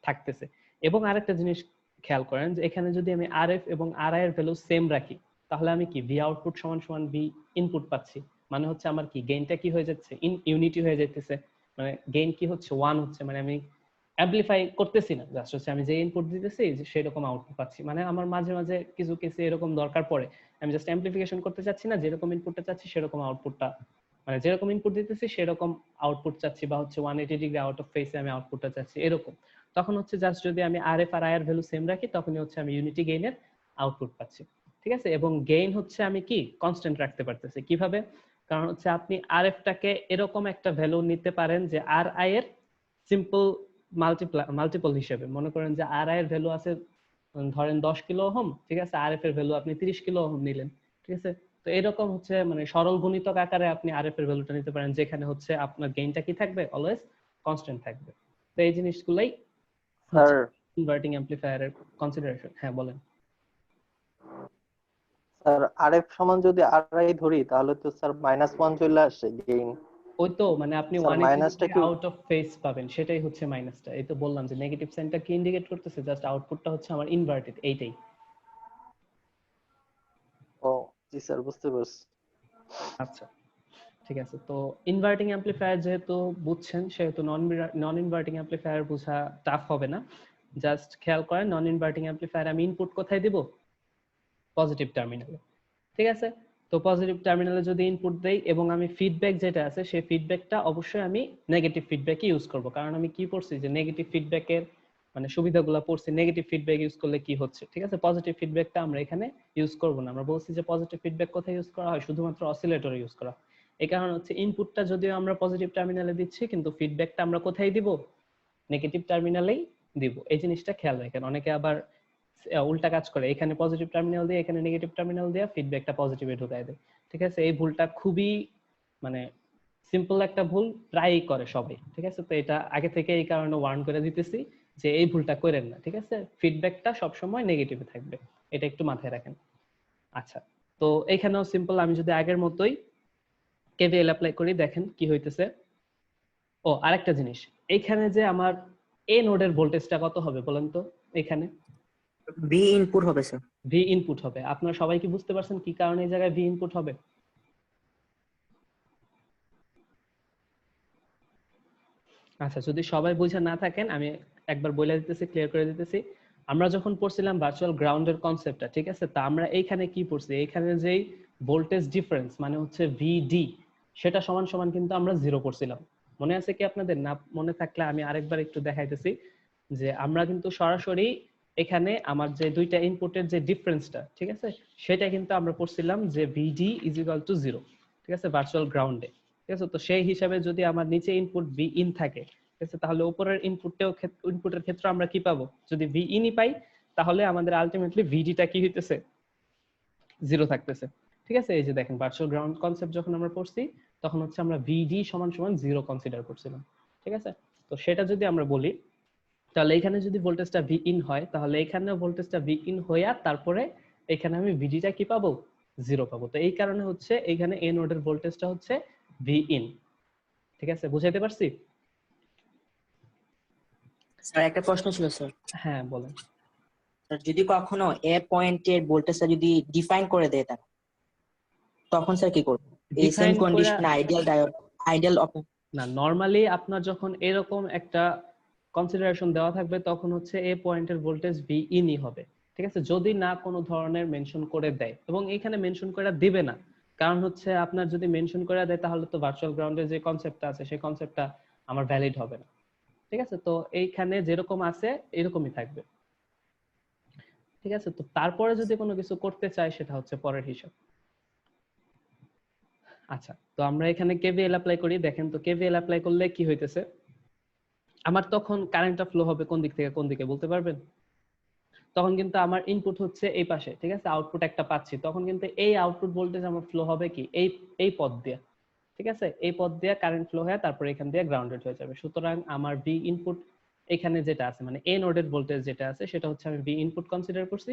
থাকতেছে। এবং আরেকটা জিনিস খেয়াল করেন যে এখানে যদি আমি RF এবং RI এর ভ্যালু সেম রাখি তাহলে আমি কি ভি আউটপুট সমান সমান ভি ইনপুট পাচ্ছি, মানে হচ্ছে আমার কি গেইনটা কি হয়ে যাচ্ছে ইন ইউনিটি হয়ে যাইতেছে, মানে গেইন কি হচ্ছে 1 হচ্ছে, মানে আমি অ্যাম্পলিফাই করতেছি না, জাস্ট হচ্ছে আমি যে ইনপুট দিতেছি সেরকম আউটপুট পাচ্ছি। মানে আমার মাঝে মাঝে কিছু কেসে এরকম দরকার পড়ে, আমি জাস্ট অ্যাম্পলিফিকেশন করতে চাচ্ছি না, যেরকম ইনপুটটা চাচ্ছি সেরকম আউটপুটটা, মানে যেরকম ইনপুট দিতেছি সেরকম আউটপুট চাচ্ছি, বা হচ্ছে 180 ডিগ্রি আউট অফ ফেসে আমি আউটপুটটা চাচ্ছি এরকম। তখন হচ্ছে জাস্ট যদি আমি আরএফ আর আইআর ভ্যালু সেম রাখি, তখনই হচ্ছে আমি ইউনিটি গেইনের আউটপুট পাচ্ছি। ঠিক আছে, এবং গেইন হচ্ছে আমি কি কনস্ট্যান্ট রাখতে পারতেছি। কিভাবে? কারণ হচ্ছে আপনি আরএফটাকে এরকম একটা ভ্যালু নিতে পারেন যে আর আই এর সিম্পল মাল্টিপল হিসেবে। মনে করেন যে আর আই এর ভ্যালু আছে ধরেন 10 কিলো ওহম, ঠিক আছে, আরএফ এর ভ্যালু আপনি 30 কিলো ওহম নিলেন, ঠিক আছে। তো এরকম হচ্ছে মানে সরল গুণিতক আকারে আপনি আরএফ এর ভ্যালুটা নিতে পারেন, যেখানে হচ্ছে আপনার গেইনটা কি থাকবে, অলওয়েজ কনস্ট্যান্ট থাকবে। তো এই জিনিসগুলাই স্যার ইনভার্টিং অ্যাম্পলিফায়ারের কনসিডারেশন। হ্যাঁ বলেন। স্যার আরএফ সমান যদি আরআই ধরি তাহলে তো স্যার -1 চলে আসে গেইন। ওই তো মানে আপনি স্যার 180 মাইনাসটা ডিগ্রি কি? আউট অফ ফেজ পাবেন, সেটাই হচ্ছে মাইনাসটা। এই তো বললাম যে নেগেটিভ সাইনটা কি ইন্ডিকেট করতেছে, জাস্ট আউটপুটটা হচ্ছে আমার ইনভার্টেড, এইটাই। ও জি স্যার, বুঝতে পারছি। আচ্ছা ঠিক আছে, তো ইনভার্টিং অ্যাম্পলিফায়ার যেহেতু বুঝছেন, সেহেতু নন ইনভার্টিং অ্যাম্পলিফায়ার বোঝা টাফ হবে না। জাস্ট খেয়াল করেন, নন ইনভার্টিং অ্যাম্পলিফায়ার আমি ইনপুট কোথায় দিব? পজিটিভ টার্মিনালে। ঠিক আছে, তো পজিটিভ টার্মিনালে যদি ইনপুট দেই এবং আমি ফিডব্যাক যেটা আছে সেই ফিডব্যাকটা অবশ্যই আমি নেগেটিভ ফিডব্যাকে ইউজ করব। কারণ আমি কি পড়ছি যে নেগেটিভ ফিডব্যাকের মানে সুবিধাগুলো পড়ছি, নেগেটিভ ফিডব্যাক ইউজ করলে কি হচ্ছে। ঠিক আছে, পজিটিভ ফিডব্যাকটা আমরা এখানে ইউজ করব না। আমরা বলছি যে পজিটিভ ফিডব্যাক কোথায় ইউজ করা হয়, শুধুমাত্র অসিলেটরে ইউজ করা হয়। এই কারণে হচ্ছে ইনপুটটা যদিও আমরা পজিটিভ টার্মিনালে দিচ্ছি, কিন্তু ফিডব্যাকটা আমরা কোথায় দিব? নেগেটিভ টার্মিনালেই দিব। এই জিনিসটা খেয়াল রাখেন। অনেকে আবার উল্টা কাজ করে, এখানে পজিটিভ টার্মিনাল দিয়ে এখানে নেগেটিভ টার্মিনাল দিয়ে ফিডব্যাকটা পজিটিভে ঢুকায় দেয়। ঠিক আছে, এই ভুলটা খুবই মানে সিম্পল একটা ভুল, প্রায়ই করে সবাই। ঠিক আছে, তো এটা আগে থেকে এই কারণে ওয়ার্ন করে দিতেছি যে এই ভুলটা করেন না। ঠিক আছে, ফিডব্যাকটা সবসময় নেগেটিভে থাকবে, এটা একটু মাথায় রাখেন। আচ্ছা, তো এখানেও সিম্পল, আমি যদি আগের মতোই কেভিএল অ্যাপ্লাই করি, দেখেন কি হইতেছে। ও আরেকটা জিনিস, এইখানে যে আমার এ নোডের ভোল্টেজটা কত হবে বলেন তো? এখানে ভি ইনপুট হবে স্যার। ভি ইনপুট হবে। আপনারা সবাই কি বুঝতে পারছেন কি কারণে এই জায়গায় ভি ইনপুট হবে? আচ্ছা, যদি সবাই বুঝে না থাকেন আমি একবার বলে দিতেছি, ক্লিয়ার করে দিতেছি। আমরা যখন পড়ছিলাম ভার্চুয়াল গ্রাউন্ডের কনসেপ্টটা, ঠিক আছে, তা আমরা এইখানে কি পড়ছি, এইখানে যেই ভোল্টেজ ডিফারেন্স মানে হচ্ছে ভিডি, সেটা সমান সমান কিন্তু আমরা 0 পড়ছিলাম। মনে আছে কি আপনাদের? না মনে থাকলে আমি আরেকবার একটু দেখাইতেছি যে আমরা কিন্তু সরাসরি এখানে আমার যে দুইটা ইনপুটের যে ডিফারেন্সটা, ঠিক আছে, সেটা কিন্তু আমরা পড়ছিলাম যে ভিডি ইজ ইকুয়াল টু 0, ঠিক আছে, ভার্চুয়াল গ্রাউন্ডে। ঠিক আছে, তো সেই হিসাবে যদি আমার নিচে ইনপুট ভি ইন থাকে, ঠিক আছে, তাহলে উপরের ইনপুটের ক্ষেত্রে আমরা কি পাবো? যদি ভি ইনই পাই, তাহলে আমাদের আলটিমেটলি ভিডিটা কি হইতেছে? 0 থাকতেছে। ঠিক আছে, এই যে দেখেন ভার্চুয়াল গ্রাউন্ড কনসেপ্ট যখন আমরা পড়ছি, তখন হচ্ছে আমরা ভিডি সমান সমান 0 কনসিডার করছিলাম। ঠিক আছে, তো সেটা যদি আমরা বলি, তাহলে এখানে যদি ভোল্টেজটা ভি ইন হয়, তাহলে এখানেও ভোল্টেজটা ভি ইন হইয়া তারপরে এখানে আমি ভিডিটা কি পাবো? 0 পাবো। তো এই কারণে হচ্ছে এখানে এ নোডের ভোল্টেজটা হচ্ছে ভি ইন। ঠিক আছে, বুঝাইতে পারছি? স্যার একটা প্রশ্ন ছিল স্যার। হ্যাঁ বলেন। স্যার যদি কখনো এ পয়েন্টের ভোল্টেজটা যদি ডিফাইন করে দেয় তারা, তখন স্যার কি করব? এই সেম ডিফাইন করে কন্ডিশন আইডিয়াল ডায়োড আইডিয়াল না, নরমালি আপনার যখন এরকম একটা কনসিডারেশন দেওয়া থাকবে, তখন হচ্ছে এ পয়েন্টের ভোল্টেজ ভি ইনই হবে। ঠিক আছে, যদি না কোনো ধরনের মেনশন করে দেয়, এবং এখানে মেনশন করে দিবে না, কারণ হচ্ছে আপনার যদি মেনশন করে দেয় তাহলে তো ভার্চুয়াল গ্রাউন্ডের যে কনসেপ্টটা আছে সেই কনসেপ্টটা আমার ভ্যালিড হবে না। ঠিক আছে, তো এইখানে যেরকম আছে এরকমই থাকবে। ঠিক আছে, তো তারপরে যদি কোনো কিছু করতে চাই সেটা হচ্ছে পরের হিসাব। আচ্ছা, তো আমরা এখানে কেভিএল অ্যাপ্লাই করি, দেখেন তো কেভিএল অ্যাপ্লাই করলে কি হইতেছে। আমার তখন কারেন্টটা ফ্লো হবে কোন দিক থেকে কোন দিকে বলতে পারবেন? তখন কিন্তু আমার ইনপুট হচ্ছে এই পাশে, ঠিক আছে, আউটপুট একটা পাচ্ছি, তখন কিন্তু এই আউটপুট ভোল্টেজ আমার ফ্লো হবে কি এই পথ দিয়ে। ঠিক আছে, এই পথ দিয়ে কারেন্ট ফ্লো হয়ে তারপর এখান দিয়ে গ্রাউন্ডেড হয়ে যাবে। সুতরাং আমার ভি ইনপুট এখানে যেটা আছে মানে এ নোডের ভোল্টেজ যেটা আছে সেটা হচ্ছে আমি ভি ইনপুট কনসিডার করছি,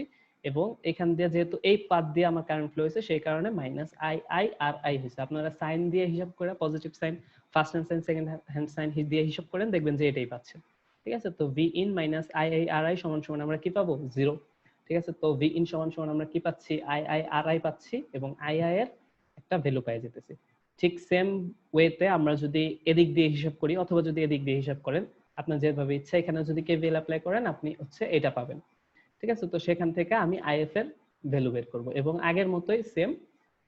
এবং এখান দিয়ে যেহেতু এই পাথ দিয়ে আমার কারেন্ট ফ্লো হয়েছে সেই কারণে minus I I R I হয়েছে। আপনারা সাইন দিয়ে হিসাব করে, positive sign first hand sign second hand sign দিয়ে হিসাব করেন, দেখবেন যে এটাই পাচ্ছেন। ঠিক আছে, তো V in minus I I R I সমান সমান আমরা কি পাবো? 0। ঠিক আছে, তো ভি ইন সমান সমান আমরা কি পাচ্ছি? আই আই আর আই পাচ্ছি, এবং আই আই এর একটা ভ্যালু পাই যেতেছি। ঠিক সেম ওয়েতে আমরা যদি এদিক দিয়ে হিসাব করি অথবা যদি এদিক দিয়ে হিসাব করেন, আপনার যেভাবে ইচ্ছা এখানে যদি কেভিএল অ্যাপ্লাই করেন আপনি হচ্ছে এটা পাবেন। ঠিক আছে, তো সেখান থেকে আমি আইএফ এর ভ্যালু বের করব এবং আগের মতোই সেম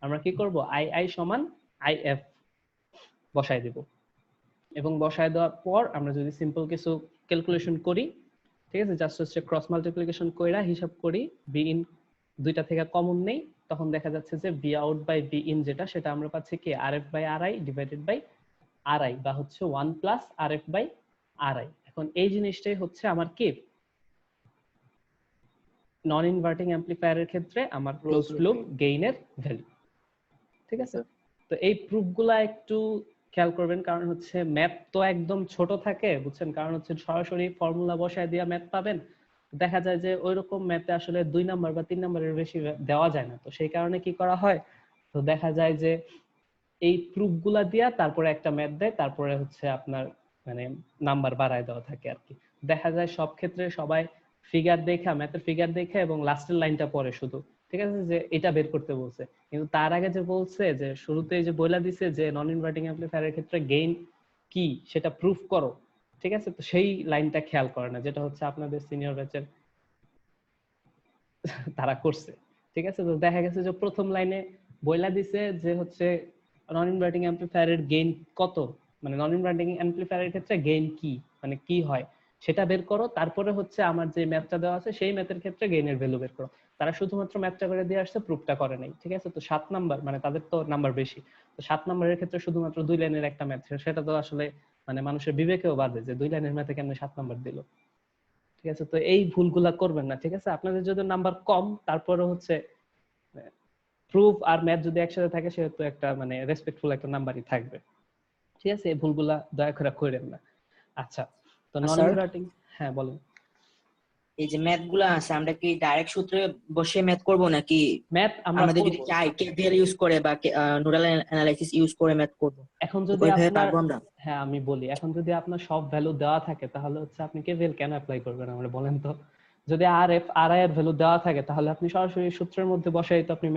আমরা কি করব আই সমান আইএফ বসায় দিব এবং বসায় দেওয়ার পর আমরা যদি সিম্পল কিছু ক্যালকুলেশন করি, ঠিক আছে, জাস্ট হচ্ছে ক্রস মাল্টিপ্লিকেশন কইরা হিসাব করি, বি ইন দুইটা থেকে কমন নেই, তখন দেখা যাচ্ছে যে B out by B in যেটা সেটা আমরা পাচ্ছি কি RF by RI divided by RI বা হচ্ছে 1 প্লাস আরএফ বাই আরআই। এখন এই জিনিসটাই হচ্ছে আমার কি নন ইনভার্টিং অ্যাম্পলিফায়ারের ক্ষেত্রে আমার ক্লোজড লুপ গেইনের ভ্যালু। ঠিক আছে, তো এই প্রুফগুলা একটু খেয়াল করবেন কারণ হচ্ছে ম্যাথ তো একদম ছোট থাকে বুঝছেন, কারণ হচ্ছে সরাসরি ফর্মুলা বসায় দিয়ে ম্যাথ পাবেন, দেখা যায় যে ওইরকম ম্যাথে আসলে 2 নাম্বার বা 3 নাম্বারের বেশি দেওয়া যায় না, তো সেই কারণে কি করা হয়, তো দেখা যায় যে এই প্রুফগুলা দিয়া তারপরে একটা ম্যাথ দেয়, তারপরে হচ্ছে আপনার মানে নাম্বার বাড়ায় দেওয়া থাকে আর কি। দেখা যায় সব ক্ষেত্রে সবাই ফিগার দেখা ম্যাথের ফিগার দেখে এবং লাস্টের লাইনটা পড়ে শুধু, ঠিক আছে, যে এটা বের করতে বলছে, কিন্তু তার আগে যে বলছে যে শুরুতেই যে বইলা দিছে যে নন ইনভার্টিং অ্যাম্পলিফায়ারের ক্ষেত্রে গেইন কি সেটা প্রুফ করো, ঠিক আছে, তো সেই লাইনটা খেয়াল করে না, যেটা হচ্ছে আপনাদের সিনিয়র ব্যাচের তারা করছে। ঠিক আছে, তো দেখা গেছে যে প্রথম লাইনে বইলা দিছে যে হচ্ছে নন ইনভার্টিং অ্যাম্পলিফায়ারের গেইন কত, মানে নন ইনভার্টিং অ্যাম্পলিফায়ারের ক্ষেত্রে গেইন কি, মানে কি হয় সেটা বের করো, তারপরে হচ্ছে আমার যে ম্যাথটা দেওয়া আছে সেই ম্যাথের ক্ষেত্রে গেইনের ভ্যালু বের করো। তারা শুধুমাত্র ম্যাথটা করে দিয়ে আসছে, প্রুফটা করে নাই। ঠিক আছে, তো 7 নাম্বার মানে তাদের তো নাম্বার বেশি, তো 7 নাম্বারের ক্ষেত্রে শুধুমাত্র 2 লাইনের একটা ম্যাথ, সেটা তো আসলে মানে মানুষের বিবেকেও বাধে যে 2 লাইনের ম্যাথে কেন 7 নাম্বার দিল। ঠিক আছে, তো এই ভুলগুলা করবেন না। ঠিক আছে, আপনাদের যদি নাম্বার কম তারপরে হচ্ছে প্রুফ আর ম্যাথ যদি একসাথে থাকে সেহেতু একটা মানে রেসপেক্টফুল একটা নাম্বারই থাকবে। ঠিক আছে, এই ভুলগুলা দয়া করে করেন না। আচ্ছা, তো নন স্যার, ইনভার্টিং, হ্যাঁ বলেন। এই যে ম্যাথ গুলা আছে আমরা কি ডাইরেক্ট সূত্রে বসে ম্যাথ করব নাকি ম্যাথ আমরা আমাদের করব। যদি চাই কেভিএল ইউজ করে বা নোডাল অ্যানালাইসিস ইউজ করে ম্যাথ করব? এখন যদি ওইভাবে আপনার, পারবো আমরা? হ্যাঁ আমি বলি, এখন যদি আপনার সব ভ্যালু দেওয়া থাকে তাহলে হচ্ছে আপনি কেভিএল কেন অ্যাপ্লাই করবেন আমরা বলেন তো? যদি আরএফ আরআই এর ভ্যালু দেওয়া থাকে তাহলে আপনি সরাসরি সূত্রের মধ্যে বসাই তো আপনি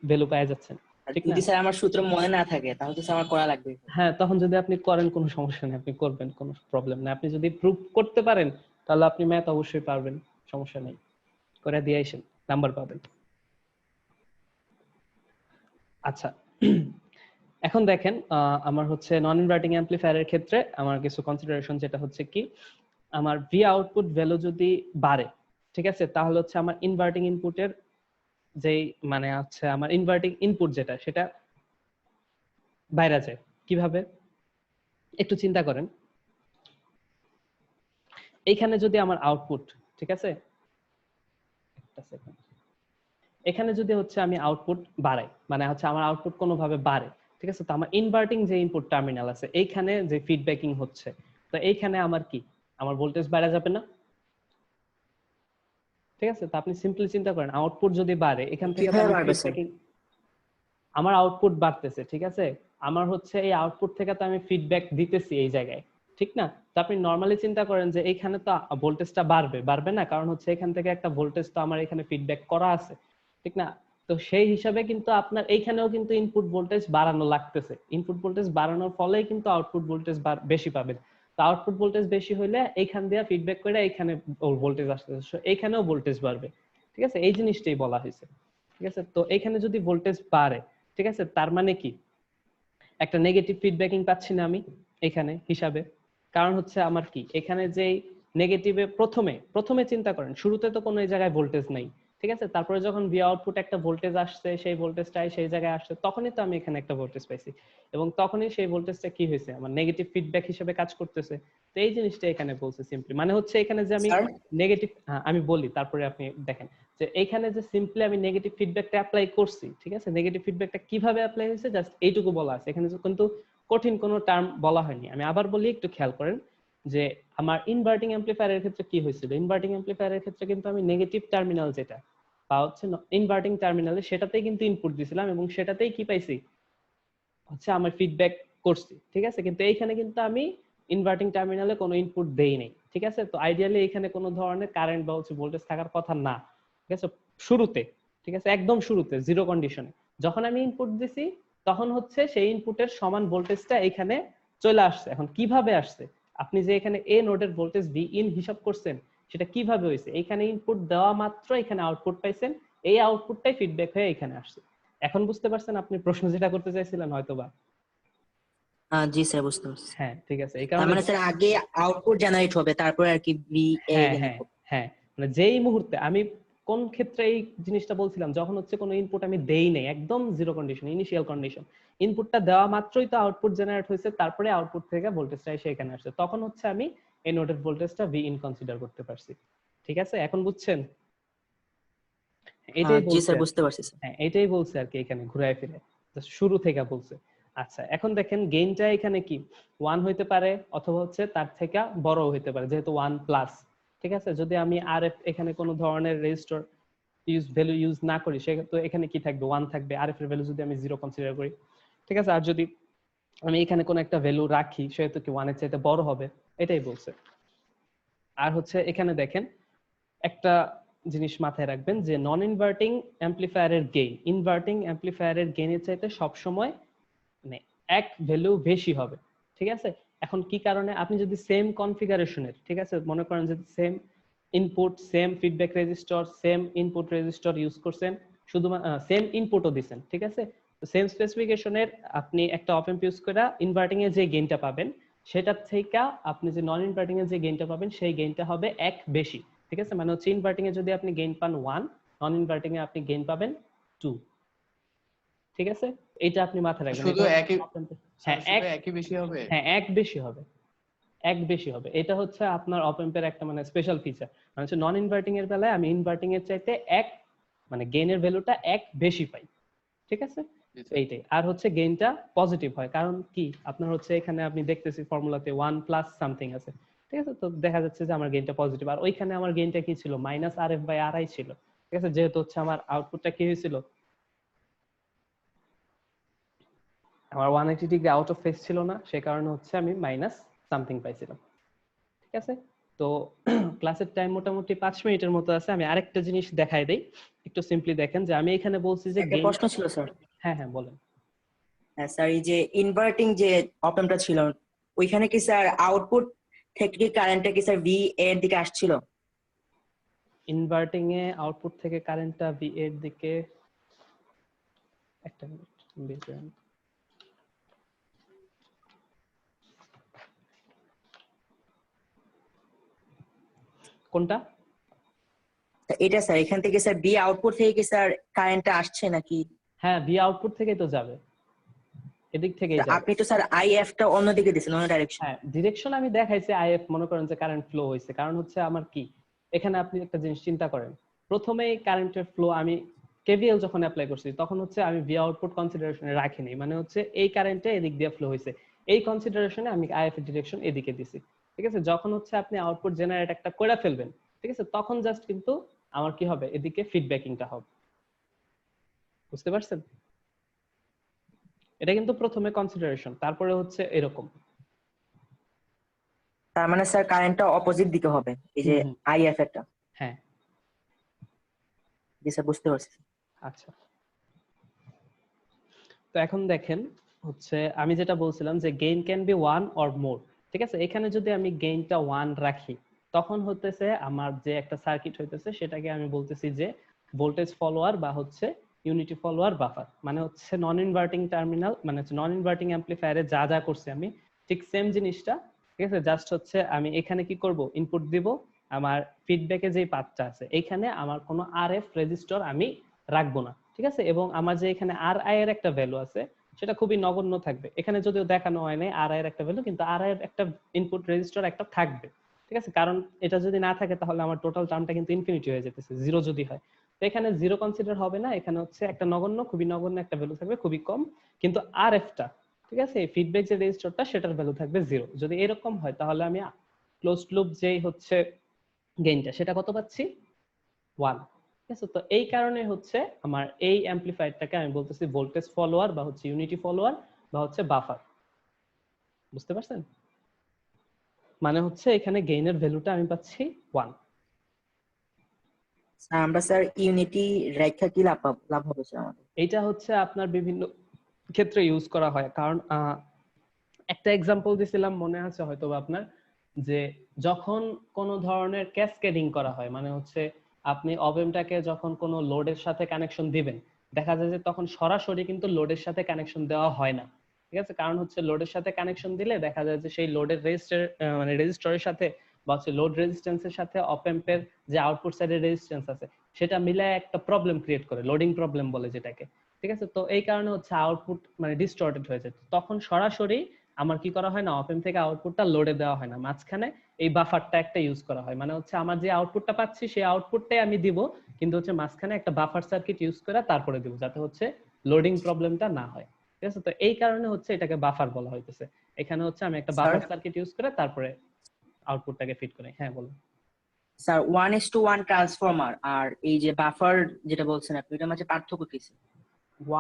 ভ্যালু পেয়ে যাচ্ছেন, আর ঠিক না? যদি স্যার আমার সূত্র মনে না থাকে তাহলে তো স্যার আমার করা লাগবে। হ্যাঁ, তখন যদি আপনি করেন কোনো সমস্যা নেই, আপনি করবেন, কোনো প্রবলেম নেই। আপনি যদি প্রুফ করতে পারেন তাহলে আপনি ম্যাথ অবশ্যই পারবেন, সমস্যা নেই, করে দিয়ে আসেন, নাম্বার পাবেন। আচ্ছা, এখন দেখেন আমার হচ্ছে নন ইনভার্টিং অ্যাম্পলিফায়ারের ক্ষেত্রে আমার কিছু কনসিডারেশন, যেটা হচ্ছে কি আমার ভি আউটপুট ভ্যালু যদি বাড়ে, ঠিক আছে, তাহলে হচ্ছে আমার ইনভার্টিং ইনপুটের যেই মানে হচ্ছে আমার ইনভার্টিং ইনপুট যেটা সেটা বাইরে যায়। কিভাবে একটু চিন্তা করেন, এইখানে যদি আমার আউটপুট, ঠিক আছে, একটা সেকেন্ড, এখানে যদি হচ্ছে আমি আউটপুট বাড়াই, মানে হচ্ছে আমার আউটপুট কোনোভাবে বাড়ে, ঠিক আছে, তো আমার ইনভার্টিং যে ইনপুট টার্মিনাল আছে এইখানে যে ফিডব্যাকিং হচ্ছে, তো এইখানে আমার কি আমার ভোল্টেজ বাড়া যাবে না? ঠিক আছে, তো আপনি সিম্পলি চিন্তা করেন, আউটপুট যদি বাড়ে এখান থেকে তো কিভাবে আমি বাড়বে স্যার? ফিডব্যাকিং, আমার আউটপুট বাড়তেছে, ঠিক আছে, আমার হচ্ছে এই আউটপুট থেকে তো আমি ফিডব্যাক দিতেছি এই জায়গায়, ঠিক না? তো আপনি নরমালি চিন্তা করেন যে এইখানে তো ভোল্টেজটা বাড়বে, বাড়বে না? কারণ হচ্ছে এখান থেকে একটা ভোল্টেজ তো আমার এখানে ফিডব্যাক করা আছে, ঠিক না? তো সেই হিসাবে কিন্তু আপনার এইখানেও কিন্তু ইনপুট ভোল্টেজ বাড়ানো লাগতেছে, ইনপুট ভোল্টেজ বাড়ানোর ফলেই কিন্তু আউটপুট ভোল্টেজ বেশি পাবেন। তো আউটপুট ভোল্টেজ বেশি হইলে এইখান দিয়ে ফিডব্যাক করে এইখানে ভোল্টেজ আসতেছে, এইখানেও ভোল্টেজ বাড়বে, ঠিক আছে, এই জিনিসটাই বলা হয়েছে। ঠিক আছে, তো এইখানে যদি ভোল্টেজ বাড়ে, ঠিক আছে, তার মানে কি একটা নেগেটিভ ফিডব্যাকিং পাচ্ছি না আমি এখানে হিসাবে, কারণ হচ্ছে আমার কি এখানে যে নেগেটিভে প্রথমে চিন্তা করেন, শুরুতে তো কোনো এই জায়গায় ভোল্টেজ নাই, ঠিক আছে, তারপরে যখন ভি আউটপুট একটা ভোল্টেজ আসছে, সেই ভোল্টেজটাই সেই জায়গায় আসছে, তখনই তো আমি এখানে একটা ভোল্টেজ পাইছি, এবং তখনই সেই ভোল্টেজটা কি হয়েছে আমার নেগেটিভ ফিডব্যাক হিসেবে কাজ করতেছে। তো এই জিনিসটা এখানে বলছে সিম্পলি, মানে হচ্ছে এখানে যে আমি স্যার, নেগেটিভ, আমি বলি তারপরে আপনি দেখেন যে এইখানে যে সিম্পলি আমি নেগেটিভ ফিডব্যাকটা অ্যাপ্লাই করছি, ঠিক আছে, নেগেটিভ ফিডব্যাকটা কিভাবে অ্যাপ্লাই হয়েছে জাস্ট এইটুকু বলা আছে, এখানে কিন্তু কঠিন কোনো টার্ম বলা হয়নি। আমি আবার বলি, একটু খেয়াল করেন যে আমার ইনভার্টিং অ্যাম্পলিফায়ারের ক্ষেত্রে কি হয়েছিল, ইনভার্টিং অ্যাম্পলিফায়ারের ক্ষেত্রে কিন্তু আমি নেগেটিভ টার্মিনাল যেটা বা হচ্ছে ইনভার্টিং টার্মিনালে সেটাতেই কিন্তু ইনপুট দিছিলাম এবং সেটাতেই কি পাইছি হচ্ছে আমার ফিডব্যাক করছি, ঠিক আছে, কিন্তু এইখানে কিন্তু আমি ইনভার্টিং টার্মিনালে কোনো ইনপুট দেই নাই, ঠিক আছে, তো আইডিয়ালি এখানে কোনো ধরনের কারেন্ট বা হচ্ছে ভোল্টেজ থাকার কথা না, ঠিক আছে, শুরুতে, ঠিক আছে, একদম শুরুতে জিরো কন্ডিশনে যখন আমি ইনপুট দিছি তখন হচ্ছে সেই ইনপুটের সমান ভোল্টেজটা এখানে চলে আসছে। এখন কিভাবে আসছে আপনি যে এখানে এ নোডের ভোল্টেজ ভি ইন হিসাব করছেন সেটা কিভাবে হয়েছে, এখানে ইনপুট দেওয়া মাত্র এখানে আউটপুট পাইছেন, এই আউটপুটটাই ফিডব্যাক হয়ে এখানে আসছে। এখন বুঝতে পারছেন আপনি প্রশ্ন যেটা করতে চাইছিলেন হয়তোবা? জি স্যার, বুঝতে পারছি। হ্যাঁ ঠিক আছে, এই তার কারণে মানে স্যার আগে আউটপুট জেনারেট হবে, তারপরে আর কি বি এ হ্যাঁ হ্যাঁ হ্যাঁ, মানে যেই মুহূর্তে আমি কোন ক্ষেত্রে এই জিনিসটা বলছিলাম, যখন হচ্ছে কোনো ইনপুট আমি দেই নাই, একদম জিরো কন্ডিশন, ইনিশিয়াল কন্ডিশন, ইনপুটটা দেওয়া মাত্রই তো আউটপুট জেনারেট হয়েছে, তারপরে আউটপুট থেকে ভোল্টেজটা এসে এখানে আসছে, তখন হচ্ছে আমি এই নোডের ভোল্টেজটা ভি ইন কনসিডার করতে পারছি। ঠিক আছে, এখন বুঝছেন? এটাই জি বলছে স্যার, আর কি। বুঝতে পারছি স্যার। হ্যাঁ এটাই বলছে আর কি, এখানে ঘুরায় ফিরে Just শুরু থেকে বলছে। আচ্ছা এখন দেখেন গেইনটা এখানে কি 1 হইতে পারে অথবা হচ্ছে তার থেকে বড় হইতে পারে, যেহেতু 1 প্লাস। ঠিক আছে, যদি আমি আর এখানে কোনো ধরনের রেজিস্টার ভ্যালু ইউজ না করি সেক্ষেত্রে এখানে কি থাকবে, 1 থাকবে। আর এর ভ্যালু যদি আমি 0 কনসিডার করি, ঠিক আছে, আর যদি আমি এখানে কোনো একটা ভ্যালু রাখি সেহেতু কি 1 এর চাইতে বড় হবে, এটাই বলছে। আর হচ্ছে এখানে দেখেন একটা জিনিস মাথায় রাখবেন যে নন ইনভার্টিং অ্যাম্পলিফায়ারের গেইন ইনভার্টিং অ্যাম্পলিফায়ারের গেইনের চাইতে সবসময় মানে এক ভ্যালু বেশি হবে। ঠিক আছে, এখন কি কারণে, আপনি যদি সেম কনফিগারেশনের, ঠিক আছে, মনে করেন যে same input, same feedback resistor, same input resistor use করছেন, শুধুমাত্র সেম ইনপুটও দিচ্ছেন, ঠিক আছে, তো সেম স্পেসিফিকেশনের আপনি একটা অপ অ্যাম্প ইউজ করে ইনভার্টিং এ যে গেইনটা পাবেন সেটার থেকে আপনি যে নন ইনভার্টিং এ যে গেইনটা পাবেন সেই গেইনটা হবে এক বেশি। ঠিক আছে, মানে হচ্ছে ইনভার্টিং এ যদি আপনি গেইন পান 1, নন ইনভার্টিং এ আপনি গেইন পাবেন 2। ঠিক আছে, এটা আপনি মাথায় রাখবেন। শুধু এটা একই, হ্যাঁ শুধু একই বেশি হবে। হ্যাঁ এক বেশি হবে, এক বেশি হবে। এটা হচ্ছে আপনার অপ এম্পের একটা মানে স্পেশাল ফিচার, মানে হচ্ছে নন ইনভার্টিং এর বেলায় আমি ইনভার্টিং এর চাইতে এক মানে গেইনের ভ্যালুটা এক বেশি পাই। ঠিক আছে, জি স্যার। এইটাই। আর হচ্ছে গেইনটা পজিটিভ হয়, কারণ কি আপনার হচ্ছে এখানে আপনি দেখতেছি ফর্মুলাতে 1 প্লাস সামথিং আছে। ঠিক আছে, তো দেখা যাচ্ছে যে আমার গেইনটা পজিটিভ, আর ওইখানে আমার গেইনটা কি ছিল, minus R F by R I ছিল। ঠিক আছে, যেহেতু হচ্ছে আমার আউটপুটটা কি হয়েছিল, আমার 180 ডিগ্রি আউট অফ ফেজ ছিল না, সে কারণে হচ্ছে আমি মাইনাস সামথিং পাইছিলাম। ঠিক আছে, তো ক্লাসের টাইম মোটামুটি 5 মিনিটের মতো আছে, আমি আরেকটা জিনিস দেখাই দেই, একটু সিম্পলি দেখেন যে আমি এখানে বলছি যে একটা গেইন। প্রশ্ন ছিল স্যার। হ্যাঁ হ্যাঁ বলেন। হ্যাঁ স্যার, এই যে ইনভার্টিং যে অপ অ্যাম্পটা ছিল, ওইখানে কি স্যার আউটপুট থেকে কি কারেন্টটা কি স্যার ভি এর দিকে আসছিল? ইনভার্টিং এ আউটপুট থেকে কারেন্টটা ভি এর দিকে, একটা মিনিট বের করেন। কোনটা? এটা স্যার এখান থেকে স্যার ভি আউটপুট থেকে কি স্যার কারেন্টটা আসছে নাকি? হ্যাঁ ভি আউটপুট থেকেই তো যাবে, এদিক থেকেই যাবে। আপনি তো স্যার আইএফ টা অন্যদিকে দিয়েছেন, অন্য ডাইরেকশন। হ্যাঁ ডিরেকশন আমি দেখাইছি, আইএফ মনে করেন যে কারেন্ট ফ্লো হয়েছে, কারণ হচ্ছে আমার কি এখানে আপনি একটা জিনিস চিন্তা করেন, প্রথমেই কারেন্টের ফ্লো আমি কেভিএল যখন অ্যাপ্লাই করছি তখন হচ্ছে আমি ভি আউটপুট কনসিডারেশনে রাখিনি, মানে হচ্ছে এই কারেন্টে এদিক দিয়ে ফ্লো হয়েছে, এই কনসিডারেশনে আমি আইএফ এর ডিরেকশন এদিকে দিছি। ঠিক আছে, যখন হচ্ছে আপনি আউটপুট জেনারেট একটা করে ফেলবেন, ঠিক আছে, তখন জাস্ট কিন্তু আমার কি হবে, এদিকে ফিডব্যাকিংটা হবে। বুঝতে পারছেন? এটা কিন্তু প্রথমে কনসিডারেশন, তারপরে হচ্ছে এরকম। তার মানে স্যার কারেন্টটা অপোজিট দিকে হবে, এই যে আইএফ এরটা। হ্যাঁ জি স্যার, বুঝতে পারছি। আচ্ছা, তো এখন দেখেন হচ্ছে আমি যেটা বলছিলাম যে gain can be 1 or more. ঠিক আছে, এখানে যদি আমি গেইনটা 1 রাখি তখন হতেছে আমার যে একটা সার্কিট হইতেছে সেটাকে আমি বলতেছি যে ভোল্টেজ ফলোয়ার বা হচ্ছে ইউনিটি ফলোয়ার বাফার, মানে হচ্ছে নন ইনভার্টিং টার্মিনাল, মানে হচ্ছে নন ইনভার্টিং অ্যাম্পলিফায়ারে যা যা করছি আমি ঠিক সেম জিনিসটা। ঠিক আছে, জাস্ট হচ্ছে আমি এখানে কি করব, ইনপুট দিব, আমার ফিডব্যাকে যে পাথটা আছে এখানে আমার কোনো আরএফ রেজিস্টর আমি রাখবো না। ঠিক আছে, এবং আমার যে এখানে আর আই এর একটা ভ্যালু আছে সেটা খুবই নগণ্য থাকবে, এখানে যদিও দেখানো হয় নাই আর আই এর একটা ভ্যালু, কিন্তু আর আই এর একটা ইনপুট রেজিস্টার একটা থাকবে। ঠিক আছে, কারণ এটা যদি না থাকে তাহলে আমার টোটাল টার্মটা কিন্তু ইনফিনিটি হয়ে যেতেছে, জিরো যদি হয়। তো এখানে জিরো কনসিডার হবে না, এখানে হচ্ছে একটা নগণ্য, খুবই নগণ্য একটা ভ্যালু থাকবে, খুবই কম, কিন্তু আর এফটা, ঠিক আছে, ফিডব্যাক যে রেজিস্টারটা সেটার ভ্যালু থাকবে জিরো। যদি এরকম হয় তাহলে আমি ক্লোজড লুপ যেই হচ্ছে গেইনটা সেটা কত পাচ্ছি, 1। ঠিক আছে, তো এই কারণে হচ্ছে আমার এই অ্যাম্পলিফায়ারটাকে আমি বলতেছি ভোল্টেজ ফলোয়ার বা হচ্ছে ইউনিটি ফলোয়ার বা হচ্ছে বাফার। বুঝতে পারছেন? মানে হচ্ছে এখানে গেইনের ভ্যালুটা আমি পাচ্ছি 1। স্যার আমরা স্যার ইউনিটি রেখা কি লাভ হবে স্যার আমাদের? এইটা হচ্ছে আপনার বিভিন্ন ক্ষেত্রে ইউজ করা হয়, কারণ একটা এক্সাম্পল দিছিলাম মনে আছে হয়তো আপনার, যে যখন কোনো ধরনের ক্যাসকেডিং করা হয়, মানে হচ্ছে আপনি অপএমটাকে যখন কোনো লোডের সাথে কানেকশন দিবেন, দেখা যায় যে তখন সরাসরি কিন্তু লোডের সাথে কানেকশন দেওয়া হয় না। ঠিক আছে, কারণ হচ্ছে লোডের সাথে কানেকশন দিলে দেখা যায় যে সেই লোডের রেজিস্টার মানে রেজিস্টরের সাথে বা হচ্ছে লোড রেজিস্ট্যান্সের সাথে অপএম্পের যে আউটপুট সাইডের রেজিস্ট্যান্স আছে সেটা মিলায় একটা প্রবলেম ক্রিয়েট করে, লোডিং প্রবলেম বলে যেটাকে। ঠিক আছে, তো এই কারণে হচ্ছে আউটপুট মানে ডিস্টর্টেড হয়ে যায়। তখন সরাসরি আমার কি করা হয় না, অপএম থেকে আউটপুটটা লোডে দেওয়া হয় না, মাঝখানে এই বাফারটা একটা ইউজ করা হয়। মানে হচ্ছে আমার যে আউটপুটটা পাচ্ছি সেই আউটপুটটাই আমি দিব, কিন্তু হচ্ছে মাঝখানে একটা বাফার সার্কিট ইউজ করে তারপরে দিব, যাতে হচ্ছে লোডিং প্রবলেমটা না হয়। ঠিক আছে, তো এই কারণে হচ্ছে এটাকে বাফার বলা হইতেছে। এখানে হচ্ছে আমি একটা স্যার বাফার সার্কিট ইউজ করে তারপরে আউটপুটটাকে ফিট করি। হ্যাঁ বলুন। স্যার 1:1 ট্রান্সফরমার আর এই যে বাফার যেটা বলছেন আপনি, এটার মাঝে পার্থক্য কি স্যার?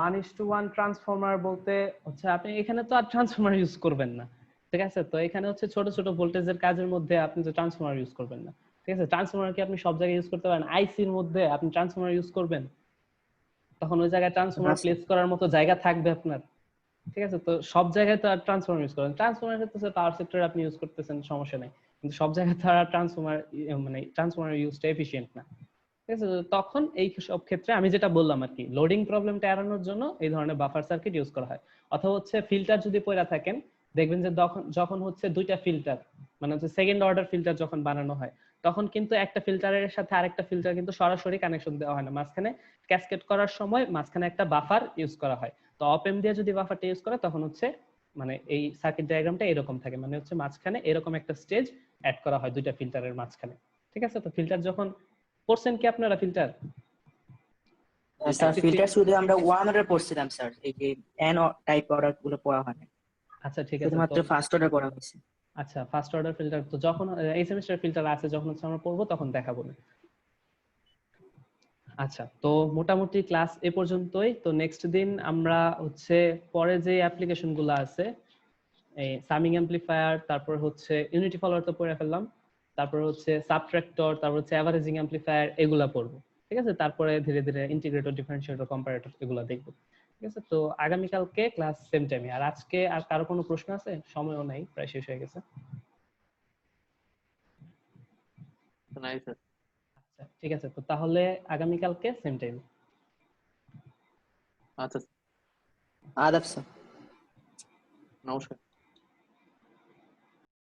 1:1 ট্রান্সফরমার বলতে হচ্ছে আপনি এখানে তো আর ট্রান্সফরমার ইউজ করবেন না। ঠিক আছে, তো এখানে হচ্ছে ছোট ছোট ভোল্টেজের কাজের মধ্যে আপনি তো ট্রান্সফরমার ইউজ করবেন না। ঠিক আছে, ট্রান্সফরমার কি আপনি সব জায়গায় ইউজ করতে পারেন? আইসির মধ্যে আপনি ট্রান্সফরমার ইউজ করবেন, তখন ওই জায়গায় না ট্রান্সফরমার স্যার। প্লেস করার মতো জায়গা থাকবে আপনার? ঠিক আছে, তো সব জায়গায় তো আর ট্রান্সফরমার ইউজ করেন, ট্রান্সফরমার ক্ষেত্রে পাওয়ার সেক্টরে আপনি ইউজ করতেছেন, সমস্যা নাই, কিন্তু সব জায়গায় তো আর ট্রান্সফরমার মানে ট্রান্সফরমার ইউজটা এফিশিয়েন্ট না। ঠিক আছে, তো তখন এই সব ক্ষেত্রে আমি যেটা বললাম আর কি, লোডিং প্রবলেমটা এড়ানোর জন্য এই ধরনের বাফার সার্কিট ইউজ করা হয়। অথবা হচ্ছে ফিল্টার যদি পয়রা থাকেন, দেখবেন যে যখন যখন হচ্ছে দুইটা ফিল্টার মানে হচ্ছে সেকেন্ড অর্ডার ফিল্টার যখন বানানো হয়, তখন কিন্তু একটা ফিল্টারের সাথে আরেকটা ফিল্টার কিন্তু সরাসরি কানেকশন দেওয়া হয় না, মাঝখানে ক্যাসকেড করার সময় মাঝখানে একটা বাফার ইউজ করা হয়। তো অপএম দিয়ে যদি বাফারটা ইউজ করে তখন হচ্ছে মানে এই সার্কিট ডায়াগ্রামটা এরকম থাকে, মানে হচ্ছে মাঝখানে এরকম একটা স্টেজ অ্যাড করা হয় দুইটা ফিল্টারের মাঝখানে। ঠিক আছে, তো ফিল্টার যখন করছেন কি আপনারা ফিল্টার? স্যার ফিল্টার শুধু আমরা 1 অর্ডার পড়ছিলাম স্যার, এই যে এন টাইপ অর্ডার গুলো পড়া হয় না, আচ্ছা ঠিক আছে, তো শুধুমাত্র ফার্স্ট অর্ডার পড়া হয়েছে। আচ্ছা ফার্স্ট অর্ডার ফিল্টার তো যখন এই সেমিস্টার ফিল্টার আছে, যখন হচ্ছে আমরা পড়বো তখন দেখাবো না। আচ্ছা, তো মোটামুটি ক্লাস এ পর্যন্তই। তো নেক্সট দিন আমরা হচ্ছে পরে যে অ্যাপ্লিকেশন গুলো আছে, এই সামিং অ্যাম্পলিফায়ার, তারপর হচ্ছে ইউনিটি ফলোয়ার তো পড়ে ফেললাম, তারপর হচ্ছে সাবট্রাক্টর, তারপর হচ্ছে এভারেজিং অ্যাম্পলিফায়ার, এগুলা পড়বো। ঠিক আছে, তারপরে ধীরে ধীরে ইন্টিগ্রেটর, ডিফারেন্সিয়েটর, কম্পারেটর এগুলা দেখবো। ঠিক আছে, তো আগামীকালকে ক্লাস সেম টাইমে। আর আজকে আর কারো কোনো প্রশ্ন আছে? সময়ও নাই, প্রায় শেষ হয়ে গেছে। নাই স্যার। আচ্ছা ঠিক আছে, তো তাহলে আগামীকালকে সেম টাইম। আচ্ছা, আদাব স্যার। নমস্কার।